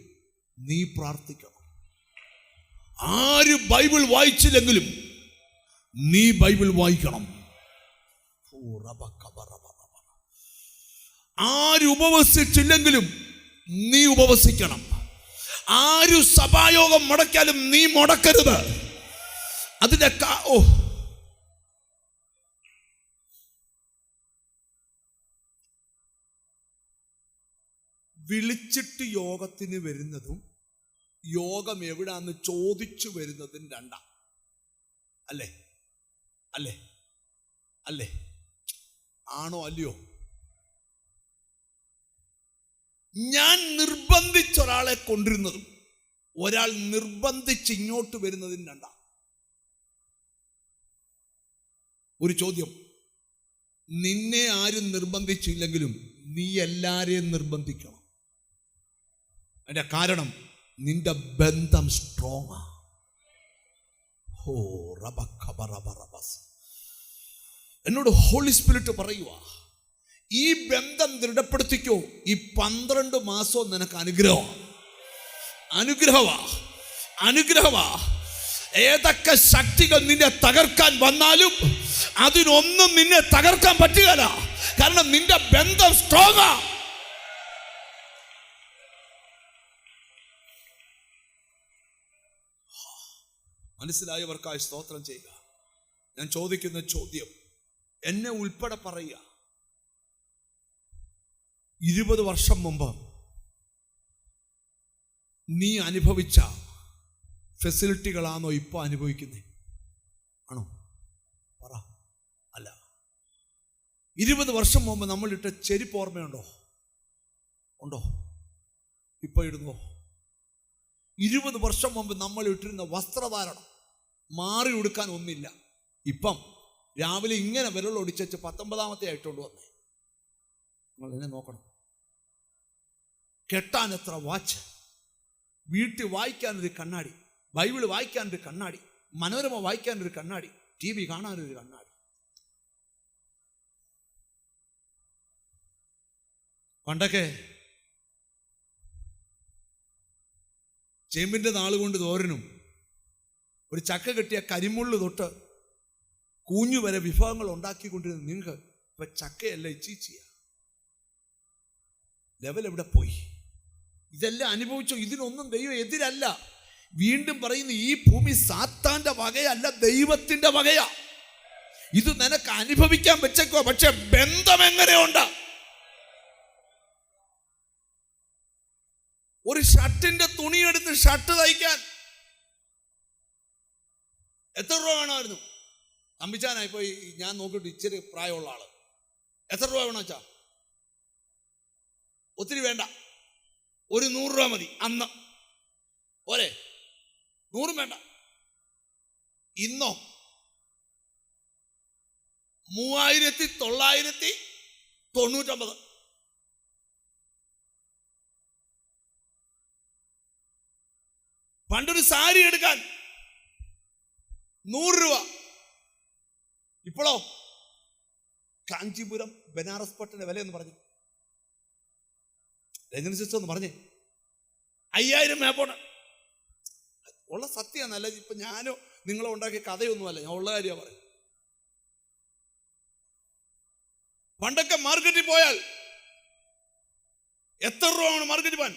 A: നീ പ്രാർത്ഥിക്കണം. ആര് ബൈബിൾ വായിച്ചില്ലെങ്കിലും നീ ബൈബിൾ വായിക്കണം. ആര് ഉപവസിച്ചില്ലെങ്കിലും നീ ഉപവസിക്കണം. ആര് സഭായോഗം മുടക്കിയാലും നീ മുടക്കരുത്. അതിന്റെ വിളിച്ചിട്ട് യോഗത്തിന് വരുന്നതും യോഗം എവിടാന്ന് ചോദിച്ചു വരുന്നതും രണ്ടാ. അല്ലേ? അല്ലേ? അല്ലേ? ആണോ അല്ലയോ? ഞാൻ നിർബന്ധിച്ചൊരാളെ കൊണ്ടിരുന്നതും ഒരാൾ നിർബന്ധിച്ച് ഇങ്ങോട്ട് വരുന്നതും രണ്ടാ. ഒരു ചോദ്യം, നിന്നെ ആരും നിർബന്ധിച്ചില്ലെങ്കിലും നീ എല്ലാരെയും നിർബന്ധിക്കണം. അതിന്റെ കാരണം നിന്റെ ബന്ധം സ്ട്രോങ്. എന്നോട് ഹോളി സ്പിരിറ്റ് പറയുക, ഈ ബന്ധം ദൃഢപ്പെടുത്തിക്കോ. ഈ 12 മാസവും നിനക്ക് അനുഗ്രഹമാ. ഏതൊക്കെ ശക്തികൾ നിന്നെ തകർക്കാൻ വന്നാലും അതിനൊന്നും നിന്നെ തകർക്കാൻ പറ്റുകയില്ല. കാരണം നിന്റെ ബന്ധം സ്ട്രോങ്ങാ. മനസ്സിലായവർക്കായി സ്തോത്രം ചെയ്യുക. ഞാൻ ചോദിക്കുന്ന ചോദ്യം എന്നെ ഉൾപ്പെടെ പറയുക. 20 വർഷം മുമ്പ് നീ അനുഭവിച്ച ഫെസിലിറ്റികളാണോ ഇപ്പോൾ അനുഭവിക്കുന്നത്? ആണോ? പറ. അല്ല. 20 വർഷം മുമ്പ് നമ്മളിട്ട ചെരുപ്പ് ഓർമ്മയുണ്ടോ? ഉണ്ടോ? ഇപ്പോൾ ഇടുന്നോ? 20 വർഷം മുമ്പ് നമ്മൾ ഇട്ടിരുന്ന വസ്ത്രധാരണം മാറി ഉടുക്കാൻ ഒന്നില്ല. ഇപ്പം രാവിലെ ഇങ്ങനെ വിരലൊടിച്ച് 19ാമത്തെ ആയിട്ടുണ്ട് വന്നേ. നിങ്ങൾ എന്നെ നോക്കണം. കെട്ടാൻ എത്ര വാച്ച്, വീട്ടിൽ വായിക്കാനൊരു കണ്ണാടി, ബൈബിള് വായിക്കാനൊരു കണ്ണാടി, മനോരമ വായിക്കാനൊരു കണ്ണാടി, TV കാണാനൊരു കണ്ണാടി. പണ്ടൊക്കെ ചേമ്പിൻ്റെ നാളുകൊണ്ട് തോരനും ഒരു ചക്ക കെട്ടിയ കരിമുള്ളു തൊട്ട് കൂഞ്ഞു വരെ വിഭവങ്ങൾ ഉണ്ടാക്കിക്കൊണ്ടിരുന്ന നിങ്ങൾക്ക് ഇപ്പൊ ചക്കയല്ല ഇച്ചീച്ചിയ. ലെവൽ എവിടെ പോയി? ഇതെല്ലാം അനുഭവിച്ചോ? ഇതിനൊന്നും ദൈവം എതിരല്ല. വീണ്ടും പറയുന്നു, ഈ ഭൂമി സാത്താന്റെ വകയല്ല, ദൈവത്തിന്റെ വകയാ. ഇത് നിനക്ക് അനുഭവിക്കാൻ വെച്ചേക്കോ. പക്ഷെ ബന്ധം എങ്ങനെയുണ്ട്? ഒരു ഷർട്ടിന്റെ തുണിയെടുത്ത് ഷർട്ട് തയ്ക്കാൻ എത്ര രൂപ വേണമായിരുന്നു? തമ്പിച്ചാനായി പോയി ഞാൻ നോക്കിയിട്ട് ഇച്ചിരി പ്രായമുള്ള ആള്. എത്ര രൂപ വേണം വെച്ചാ? ഒത്തിരി വേണ്ട, ഒരു 100 രൂപ മതി. അന്ന് പോരെ? 100 വേണ്ട. ഇന്നോ 3999. പണ്ടൊരു സാരി എടുക്കാൻ 100 രൂപ. ഇപ്പോഴോ? കാഞ്ചീപുരം ബനാറസ് പട്ടിന്റെ വില എന്ന് പറഞ്ഞു രജനി സിസ്റ്റർ എന്ന് പറഞ്ഞേ 5000 മേപ്പോട്ട്. ഉള്ള സത്യമാണ്. ഇപ്പൊ ഞാനോ നിങ്ങളോ ഉണ്ടാക്കിയ കഥയൊന്നുമല്ല, ഞാൻ ഉള്ള കാര്യമാണ് പറയും. പണ്ടൊക്കെ മാർക്കറ്റിൽ പോയാൽ എത്ര രൂപ ആണ് മാർക്കറ്റിൽ പോകാൻ?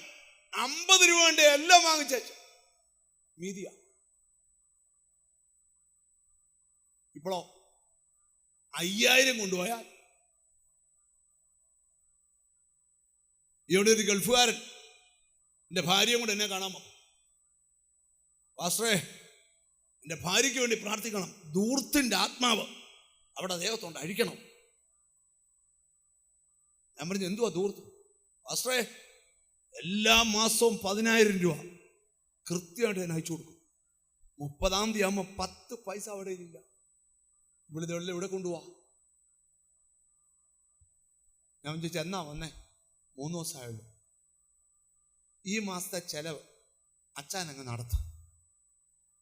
A: 50 രൂപ കൊണ്ട് എല്ലാം വാങ്ങിച്ചു മീതിയ. ഇപ്പോഴോ 5000 കൊണ്ടുപോയാൽ. ഇവിടെ ഒരു ഗൾഫുകാരൻ എൻ്റെ ഭാര്യയും കൂടെ എന്നെ കാണാമോ? പാസ്റ്ററേ, എൻ്റെ ഭാര്യയ്ക്ക് വേണ്ടി പ്രാർത്ഥിക്കണം, ധൂർത്തിൻ്റെ ആത്മാവ് അവിടെ ദേഹത്തോണ്ട് അഴിക്കണം. ഞാൻ പറഞ്ഞു, എന്തുവാ ധൂർത്ത്? പാസ്റ്ററേ, എല്ലാ മാസവും 10000 രൂപ കൃത്യമായിട്ട് ഞാൻ അയച്ചു കൊടുക്കും. 30-ാം തീയതി ആകുമ്പോൾ 10 പൈസ അവിടെ ഇല്ല. ഇവിടെ കൊണ്ടുപോവാ. ഞാൻ ചോദിച്ചാൽ എന്നാ വന്നേ? 3 ദിവസമായുള്ളൂ. ഈ മാസത്തെ ചെലവ് അച്ഛൻ അങ്ങ് നടത്താം,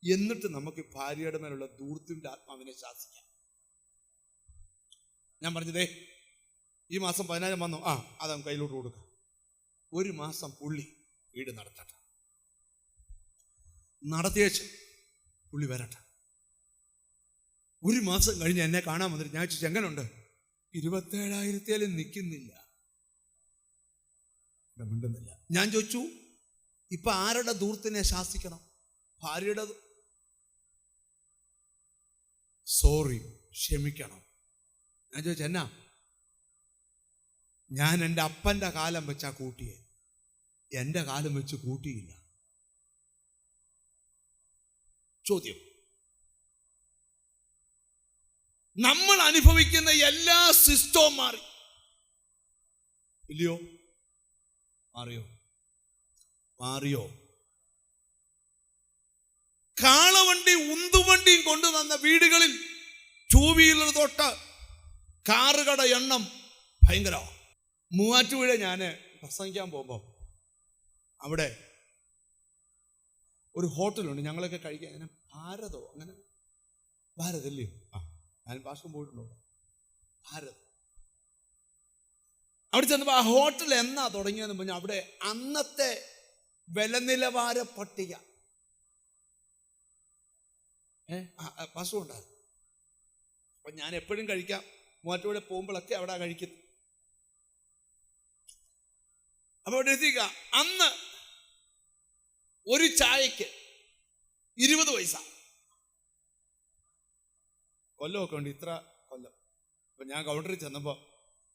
A: എന്നിട്ട് നമുക്ക് ഭാര്യയുടെ മേലുള്ള ധൂർത്തിന്റെ ആത്മാവിനെ ശാസിക്കാം. ഞാൻ പറഞ്ഞതേ, ഈ മാസം 10000 വന്നു, അതങ്ങ് കയ്യിലോട്ട് കൊടുക്കാം. 1 മാസം പുള്ളി വീട് നടത്തട്ടെ, നടത്തിയേച്ച് പുള്ളി വരട്ടെ. 1 മാസം കഴിഞ്ഞ് എന്നെ കാണാൻ വന്നിട്ട് ഞാൻ ചോദിച്ചു, എങ്ങനെയുണ്ട്? 27,000 നിൽക്കുന്നില്ല. മിണ്ടുന്നില്ല. ഞാൻ ചോദിച്ചു, ഇപ്പൊ ആരുടെ ധൂർത്തിനെ ശാസിക്കണം? ഭാര്യയുടെ. സോറി, ക്ഷമിക്കണം. ഞാൻ ചോദിച്ചു, എന്നാ? ഞാൻ എൻ്റെ അപ്പൻ്റെ കാലം വെച്ചാ കൂട്ടിയേ, എൻ്റെ കാലം വെച്ച് കൂട്ടിയില്ല. ചോദ്യം, നമ്മൾ അനുഭവിക്കുന്ന എല്ലാ സിസ്റ്റവും മാറി ഇല്ലയോ? മാറിയോ? കാളവണ്ടി ഉന്തുവണ്ടിയും കൊണ്ടുവന്ന വീടുകളിൽ 2 വീലർ തൊട്ട് കാറുകളുടെ എണ്ണം ഭയങ്കര. മൂവാറ്റുപുഴ ഞാൻ പ്രസംഗിക്കാൻ പോകുമ്പോൾ അവിടെ ഒരു ഹോട്ടലുണ്ട്, ഞങ്ങളൊക്കെ കഴിക്കാൻ. അങ്ങനെ ഭാരതോ, അങ്ങനെ ഭാരതല്ലേ? ഞാൻ പാർശ്വം പോയിട്ടുണ്ടോ? ഭാരത്. അവിടെ ചെന്നപ്പോൾ ആ ഹോട്ടൽ എന്നാ തുടങ്ങിയെന്ന് പറഞ്ഞാൽ അവിടെ അന്നത്തെ വില നിലവാര പട്ടിക പാർശ്വം ഉണ്ടാകും. അപ്പൊ ഞാൻ എപ്പോഴും കഴിക്കാം, മൂവാറ്റുപുഴ പോകുമ്പോഴൊക്കെ അവിടെ കഴിക്കുന്നത്. അപ്പൊ അവിടെ എത്തിക്കുക, അന്ന് ഒരു ചായക്ക് 20 പൈസ. കൊല്ലമൊക്കെ ഉണ്ട്, ഇത്ര കൊല്ലം. അപ്പൊ ഞാൻ കൗണ്ടറിൽ ചെന്നപ്പോൾ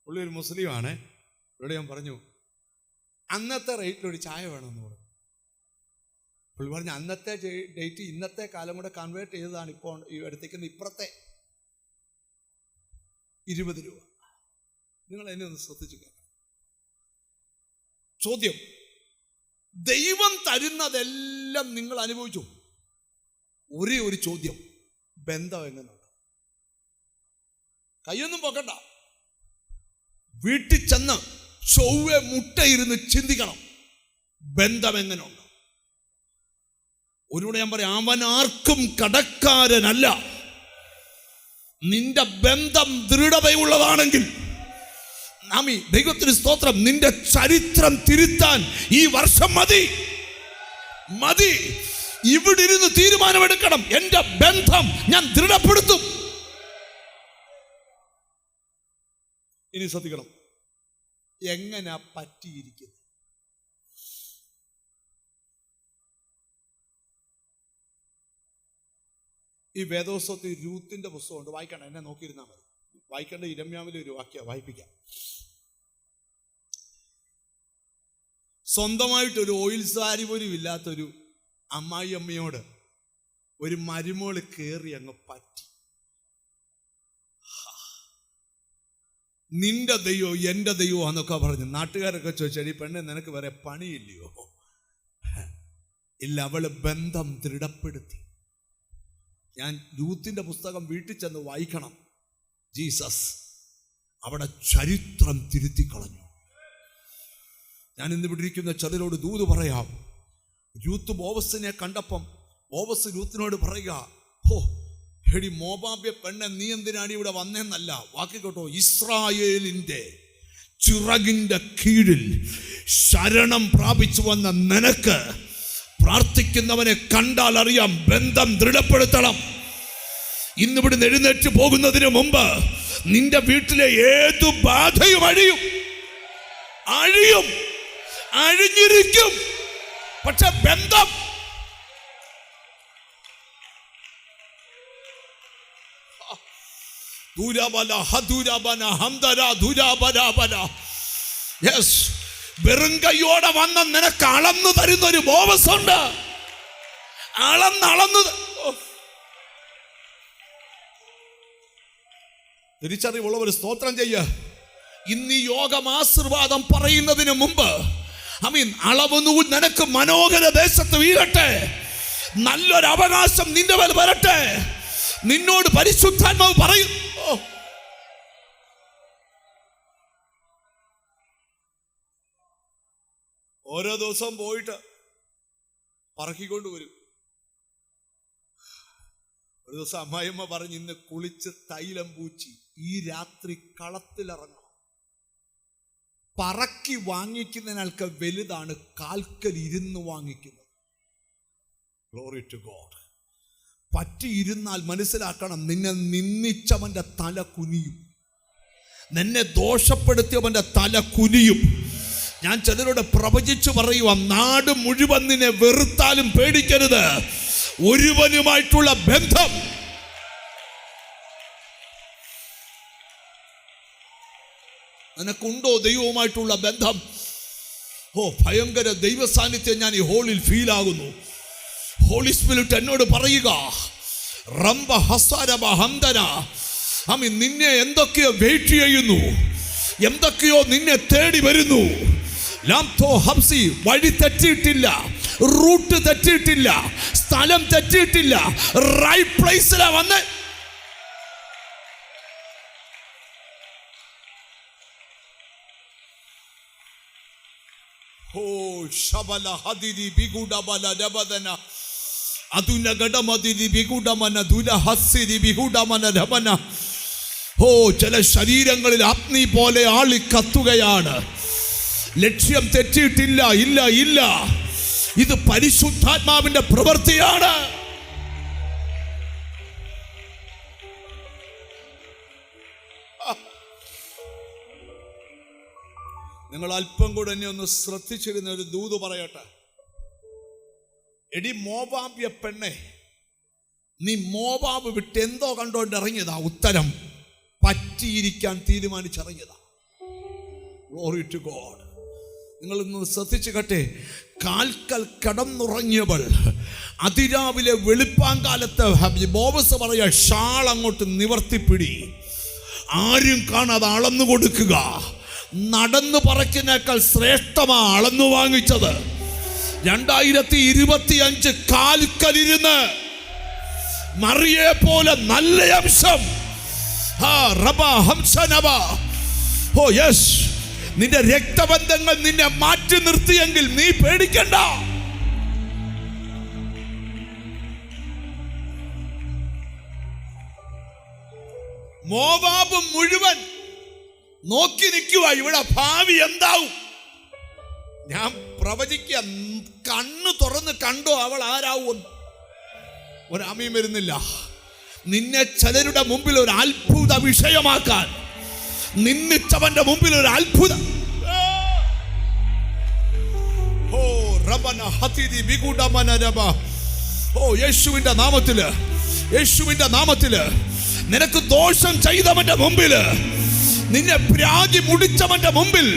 A: പുള്ളി ഒരു മുസ്ലിമാണ്. ഇവിടെ ഞാൻ പറഞ്ഞു, അന്നത്തെ റേറ്റിലൊരു ചായ വേണമെന്ന് പറഞ്ഞു. പുള്ളി പറഞ്ഞ അന്നത്തെ ഡേറ്റ് ഇന്നത്തെ കാലം കൂടെ കൺവേർട്ട് ചെയ്തതാണ് ഇപ്പോൾ ഈ എടുത്തേക്കുന്ന ഇപ്പുറത്തെ 20 രൂപ. നിങ്ങൾ എന്നെ ഒന്ന് ശ്രദ്ധിച്ചു കേൾക്കണം. ചോദ്യം, ദൈവം തരുന്നതെല്ലാം നിങ്ങൾ അനുഭവിച്ചു. ഒരേ ഒരു ചോദ്യം, ബന്ധം എങ്ങനെയുണ്ട്? കൈയൊന്നും പൊക്കണ്ട, വീട്ടിൽ ചെന്ന് ചൊവ്വെ മുട്ടയിരുന്ന് ചിന്തിക്കണം, ബന്ധം എങ്ങനെയുണ്ട്. ഒരുകൂടെ ഞാൻ പറയാം, അവൻ ആർക്കും കടക്കാരനല്ല. നിന്റെ ബന്ധം ദൃഢതയുള്ളതാണെങ്കിൽ, നാമി ദൈവത്തിന് സ്തോത്രം, നിന്റെ ചരിത്രം തിരുത്താൻ ഈ വർഷം മതി. ഇവിടെ ഇരുന്ന് തീരുമാനമെടുക്കണം, എന്റെ ബന്ധം ഞാൻ ദൃഢപ്പെടുത്തും. ഇനി ശ്രദ്ധിക്കണം, എങ്ങനെ പറ്റിയിരിക്കുന്നത്. ഈ വേദോത്സവത്തിൽ രൂത്തിന്റെ പുസ്തകമുണ്ട്, വായിക്കണം. എന്നെ നോക്കിയിരുന്നാൽ മതി. വായിക്കേണ്ട ഇരമ്യാവിലെ ഒരു വാക്യം വായിപ്പിക്കാം. സ്വന്തമായിട്ടൊരു ഓയിൽ സാരി പോലും ഇല്ലാത്തൊരു അമ്മായി അമ്മയോട് ഒരു മരുമോള് കയറി അങ്ങ് പറ്റി. നിന്റെ ദൈവോ എൻ്റെ ദൈവോ എന്നൊക്കെ പറഞ്ഞു. നാട്ടുകാരൊക്കെ ചോദിച്ചാൽ, ഈ പെണ്ണെ നിനക്ക് വേറെ പണിയില്ലയോ? ഇല്ല, അവള് ബന്ധം ദൃഢപ്പെടുത്തി. ഞാൻ രൂത്തിന്റെ പുസ്തകം വീട്ടിൽ ചെന്ന് വായിക്കണം. ജീസസ് അവിടെ ചരിത്രം തിരുത്തിക്കളഞ്ഞു. ഞാൻ ഇന്ന് ഇവിടെ ഇരിക്കുന്ന ചിലരോട് ദൂത് പറയാം. രൂത്ത് ബോവസിനെ കണ്ടപ്പം ബോവസ് രൂത്തിനോട് പറയുക, ഹോ എടി മോബാബ്യ പെണ്ണെ, നീ എന്തിനാണ് ഇവിടെ വന്നേന്നല്ല, വാക്കി കേട്ടോ, ഇസ്രായേലിന്റെ ചിറകിന്റെ കീഴിൽ ശരണം പ്രാപിച്ചു വന്ന നിനക്ക് പ്രാർത്ഥിക്കുന്നവനെ കണ്ടാൽ അറിയാം, ബന്ധം ദൃഢപ്പെടുത്തണം. ഇന്നിവിടെ എഴുന്നേറ്റ് പോകുന്നതിന് മുമ്പ് നിന്റെ വീട്ടിലെ ഏതു ബാധയും അഴിഞ്ഞിരിക്കും. പക്ഷെ ബന്ധം വെറും കൈയോടെ വന്ന നിനക്ക് അളന്നു തരുന്ന ഒരു ബോവസുണ്ട്. അളന്നു തിരിച്ചറിവുള്ളവർ സ്തോത്രം ചെയ്യ. ഇന്ന് ഈ യോഗം ആശീർവാദം പറയുന്നതിന് മുമ്പ് അളവുനൂൽ നിനക്ക് മനോഹര ദേശത്ത് വീഴട്ടെ. നല്ലൊരു അവകാശം നിന്റെ മേൽ വരട്ടെ. നിന്നോട് പരിശുദ്ധാത്മാവ് പറയും, ഓരോ ദിവസവും പോയിട്ട് പറക്കിക്കൊണ്ട് വരും. ഒരു ദിവസം അമ്മായിയമ്മ പറഞ്ഞ്, ഇന്ന് കുളിച്ച് തൈലം പൂച്ചി ഈ രാത്രി കളത്തിലിറങ്ങണം. പറക്കി വാങ്ങിക്കുന്നതിനൊക്കെ വലുതാണ് കാൽക്കൽ ഇരുന്ന് വാങ്ങിക്കുന്നത്. Glory to God. പറ്റിയിരുന്നാൽ മനസ്സിലാക്കണം, നിന്നെ നിന്ദിച്ചവന്റെ തല കുനിയും, നിന്നെ ദോഷപ്പെടുത്തിയവന്റെ തല കുനിയും. ഞാൻ ചിലരോട് പ്രവചിച്ചു പറയുക, നാട് മുഴുവൻ നിന്നെ വെറുത്താലും പേടിക്കരുത്. ഒരുവനുമായിട്ടുള്ള ബന്ധം നിനക്കുണ്ടോ? ദൈവവുമായിട്ടുള്ള ബന്ധം. ഭയങ്കര ദൈവ സാന്നിധ്യം ഞാൻ ഈ ഹോളിൽ ഫീൽ ആകുന്നു. ഹോളി സ്പിരിറ്റ് എന്നോട് പറയുക, റംബ ഹസാരബ ഹംദന, നിന്നെ എന്തൊക്കെയോ വെയിറ്റ് ചെയ്യുന്നു, എന്തൊക്കെയോ നിന്നെ തേടി വരുന്നു. വഴി തെറ്റിയിട്ടില്ല, റൂട്ട് തെറ്റിയിട്ടില്ല, സ്ഥലം തെറ്റിയിട്ടില്ല, റൈറ്റ് പ്ലേസിലാ വന്ന്. ചില ശരീരങ്ങളിൽ അഗ്നി പോലെ ആളി കത്തുകയാണ്. ലക്ഷ്യം തെറ്റിയിട്ടില്ല. ഇല്ല, ഇത് പരിശുദ്ധാത്മാവിന്റെ പ്രവൃത്തിയാണ്. നിങ്ങൾ അല്പം കൂടെ എന്നെ ഒന്ന് ശ്രദ്ധിച്ചിരുന്ന ഒരു ദൂത് പറയട്ടെ. എടി മോവാബ്യ പെണ്ണെ, നീ മോവാബ് വിട്ട് എന്തോ കണ്ടോണ്ട് ഇറങ്ങിയതാ? ഉത്തരം, പറ്റിയിരിക്കാൻ തീരുമാനിച്ചിറങ്ങിയതാ. Glory to God. നിങ്ങളൊന്ന് ശ്രദ്ധിച്ചു കേട്ടെ. കാൽക്കൽ കിടന്നുറങ്ങിയവൾ അതിരാവിലെ വെളുപ്പാങ്കാലത്ത് ബോവസ് പറയാ, ഷാൾ അങ്ങോട്ട് നിവർത്തിപ്പിടി, ആരും കാണാതെ അളന്നു കൊടുക്കുക. നടന്നു പറയ്ക്കുന്നേക്കാൾ ശ്രേഷ്ഠമാ അളന്നു വാങ്ങിച്ചത്. 2025 കാൽക്കലിരുന്ന് മറിയെ പോലെ നല്ല അംശം. ഓ യെസ്, നിന്റെ രക്തബന്ധങ്ങൾ നിന്നെ മാറ്റി നിർത്തിയെങ്കിൽ നീ പേടിക്കണ്ട. മോവാബ് മുഴുവൻ നോക്കി നിൽക്കുക, ഇവിടെ ഭാവി എന്താവും. ഞാൻ പ്രവചിക്കുക, കണ്ണ് തുറന്ന് കണ്ടോ അവൾ ആരാവും. ഒരാമയും വരുന്നില്ല. നിന്നെ ചിലരുടെ മുമ്പിൽ ഒരു അത്ഭുത വിഷയമാക്കാൻ, നിന്നിച്ചവന്റെ മുമ്പിൽ ഒരു അത്ഭുത. ഓ യേശുവിന്റെ നാമത്തില്, യേശുവിന്റെ നാമത്തില് നിനക്ക് ദോഷം ചെയ്തവന്റെ മുമ്പില്, നിന്നെ പ്രാഗി മുടിച്ചവന്റെ മുമ്പിൽ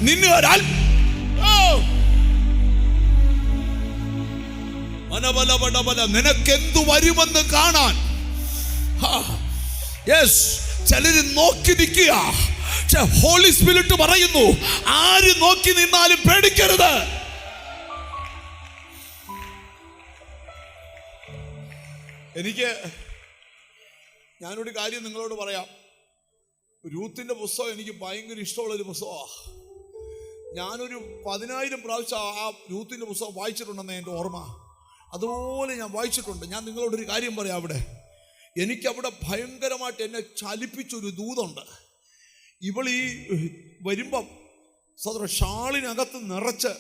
A: നിന്നെ ഒരു നിനക്കെന്തു വരുമെന്ന് കാണാൻ ചിലര് നോക്കി നിൽക്കുക. ഹോളി സ്പിരിറ്റ് പറയുന്നു, ആര് നോക്കി നിന്നാലും പേടിക്കരുത്. ഞാനൊരു കാര്യം നിങ്ങളോട് പറയാം. രൂത്തിന്റെ പുസ്തകം എനിക്ക് ഭയങ്കര ഇഷ്ടമുള്ളൊരു പുസ്തകമാണ്. ഞാനൊരു 10,000 പ്രാവശ്യം ആ രൂത്തിന്റെ പുസ്തകം വായിച്ചിട്ടുണ്ടെന്ന് എൻ്റെ ഓർമ്മ. അതുപോലെ ഞാൻ വായിച്ചിട്ടുണ്ട്. ഞാൻ നിങ്ങളോടൊരു കാര്യം പറയാം. എനിക്കവിടെ ഭയങ്കരമായിട്ട് എന്നെ ചലിപ്പിച്ചൊരു ദൂതുണ്ട്. ഇവൾ ഈ വരുമ്പം ഷാളിനകത്ത് നിറച്ച്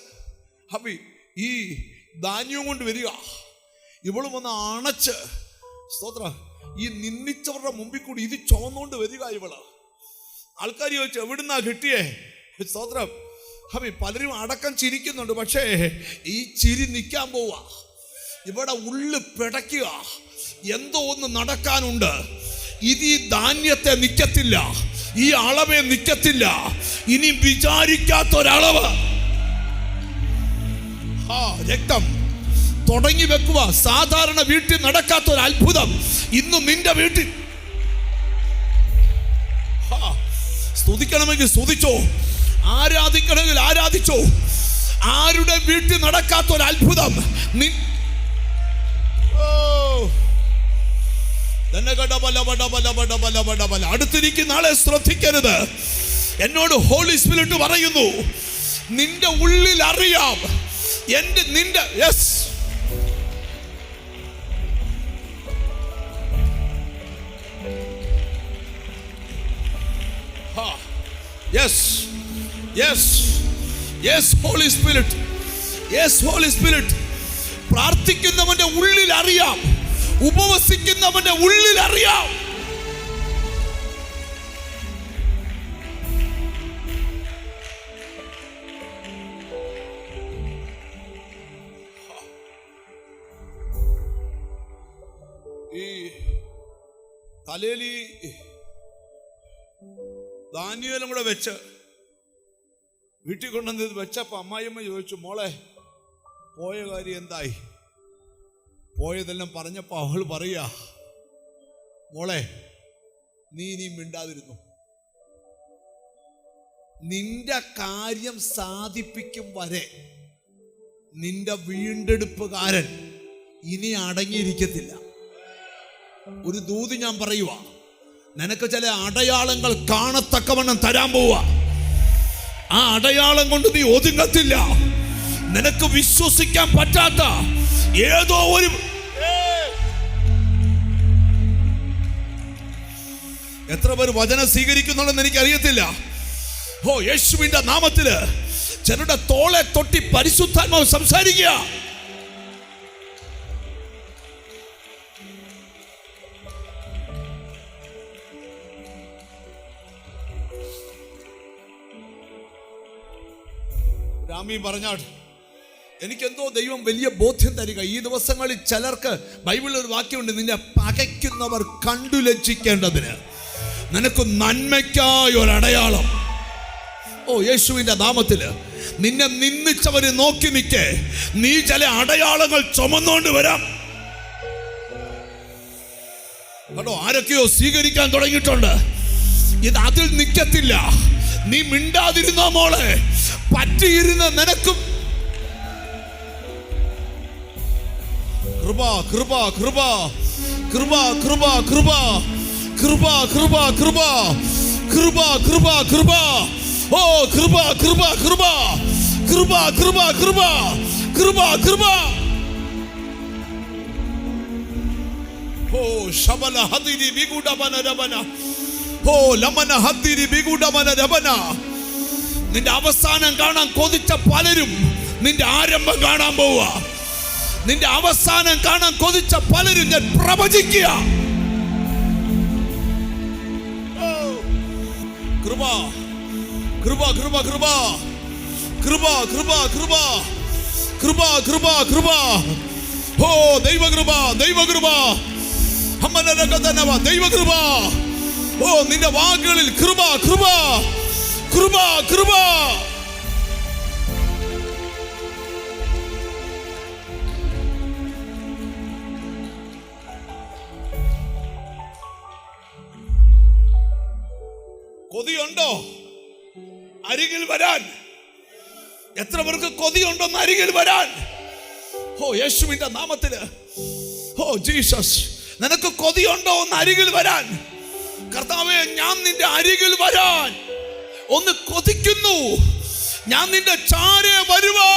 A: ഈ ധാന്യം കൊണ്ട് വരിക. ഇവളും വന്ന് അണച്ച് ഈ നിന്ദിച്ചവരുടെ മുമ്പിൽ കൂടി ഇത് ചുമന്നുകൊണ്ട് വരിക. ഇവള് ആൾക്കാർ ചോദിച്ചു, എവിടുന്നാ കിട്ടിയേ? പലരും അടക്കം ചിരിക്കുന്നുണ്ട്. പക്ഷേ ഈ ചിരി നിൽക്കാൻ പോവാ. ഇവിടെ ഉള്ളു പിടയ്ക്കുക. എന്തോ ഒന്ന് നടക്കാനുണ്ട്. ഇത് ഈ ധാന്യത്തെ നിൽക്കത്തില്ല, ഈ അളവെ നിൽക്കത്തില്ല. ഇനി വിചാരിക്കാത്തൊരളവ് രക്തം തുടങ്ങി വെക്കുക. സാധാരണ വീട്ടിൽ നടക്കാത്തൊരു അത്ഭുതം ഇന്ന് നിന്റെ വീട്ടിൽ. സ്തുതിക്കണമെങ്കിൽ സ്തുതിച്ചോ, ആരാധിക്കണമെങ്കിൽ ആരാധിച്ചോ. ആരുടെ വീട്ടിൽ നടക്കാത്തൊരു അത്ഭുതം അടുത്തിരിക്കുന്ന ആളെ ശ്രദ്ധിക്കരുത്. എന്നോട് ഹോളി സ്പിരിറ്റ് പറയുന്നു, നിന്റെ ഉള്ളിൽ അറിയാം. നിന്റെ ഹോളി സ്പിരിറ്റ് പ്രാർത്ഥിക്കുന്നവന്റെ ഉള്ളിൽ അറിയാം, ഉപവസിക്കുന്നവന്റെ ഉള്ളിൽ അറിയാം. ഈ തലയിൽ ധാന്യമെല്ലാം കൂടെ വെച്ച് വീട്ടിൽ കൊണ്ടുവന്ന് വെച്ചപ്പോ അമ്മായിയമ്മ ചോദിച്ചു, മോളെ പോയ കാര്യം എന്തായി? പോയതെല്ലാം പറഞ്ഞപ്പോ അവൾ പറയാ, മോളെ നീ ഇനിയും മിണ്ടാതിരുന്നു. നിന്റെ കാര്യം സാധിപ്പിക്കും വരെ നിന്റെ വീണ്ടെടുപ്പുകാരൻ ഇനി അടങ്ങിയിരിക്കത്തില്ല. ഒരു ദൂത് ഞാൻ പറയുക, നിനക്ക് ചില അടയാളങ്ങൾ കാണത്തക്കവണ്ണം തരാൻ പോവാ. ആ അടയാളം കൊണ്ട് നീ ഒതുങ്ങത്തില്ല. നിനക്ക് വിശ്വസിക്കാൻ പറ്റാത്ത ഏതോ ഒരു എത്ര പേർ വചനം സ്വീകരിക്കുന്നുണ്ടെന്ന് എനിക്കറിയത്തില്ല. യേശുവിന്റെ നാമത്തില് ചിലരുടെ തോളെ തൊട്ടി പരിശുദ്ധാത്മാവ് സംസാരിക്കുക. രാമി പറഞ്ഞാട്, എനിക്കെന്തോ ദൈവം വലിയ ബോധ്യം തരിക. ഈ ദിവസങ്ങളിൽ ചിലർക്ക് ബൈബിളിൽ ഒരു വാക്യമുണ്ട്, നിന്നെ പകയ്ക്കുന്നവർ കണ്ടു ലജ്ജിക്കേണ്ടതിന് നിനക്ക് നന്മയ്ക്കായ ഒരടയാളം. ഓ യേശുവിന്റെ നാമത്തില് നിന്നെ നിന്ദിച്ചവര് നോക്കി നിൽക്കേ, നീ ചില അടയാളങ്ങൾ ചുമന്നുകൊണ്ട് വരാം. കേട്ടോ, ആരൊക്കെയോ സ്വീകരിക്കാൻ തുടങ്ങിയിട്ടുണ്ട്. ഇത് അതിൽ നിൽക്കത്തില്ല. നീ മിണ്ടാതിരുന്ന മോളെ, പറ്റിയിരുന്ന നിനക്കും കൃപ കൃപ കൃപ കൃപ കൃപ കൃപ കൃപ കൃപ കൃപ കൃപ കൃപ കൃപ ഓ കൃപ കൃപ കൃപ കൃപ കൃപ കൃപ കൃപ കൃപ ഓ ശബല ഹദിരി ബിഗുഡബന രബന ഓ ലമന ഹദിരി ബിഗുഡബന രബന. നിന്റെ അവസാനം കാണാൻ കൊതിച്ച പലരും നിന്റെ ആരംഭം കാണാൻ പോവുക. നിന്റെ അവസാനം കാണാൻ കൊതിച്ച പലരും ഞാൻ പ്രവചിക്കുക. കൃപ കൃപ കൃപ കൃപ കൃപ കൃപ കൃപ കൃപ കൃപ കൃപ ഓ ദൈവകൃപ ദൈവകൃപ അമ്മനരകതനവ ദൈവകൃപ. ഓ നിന്റെ വാക്കുകളിൽ കൃപ കൃപ കൃപ കൃപ. കൊതിയുണ്ടോ അരികിൽ വരാൻ? എത്ര പേർക്ക് കൊതിയുണ്ടോന്ന് അരികിൽ വരാൻ? ഓ യേശുവിന്റെ നാമത്തില്, ഓ ജീസസ്, നിനക്ക് കൊതിയുണ്ടോ ഒന്ന് അരികിൽ വരാൻ? കർത്താവേ, ഞാൻ നിന്റെ അരികിൽ വരാൻ ഒന്ന് കൊതിക്കുന്നു. ഞാൻ നിന്റെ ചാരെ വരുവാൻ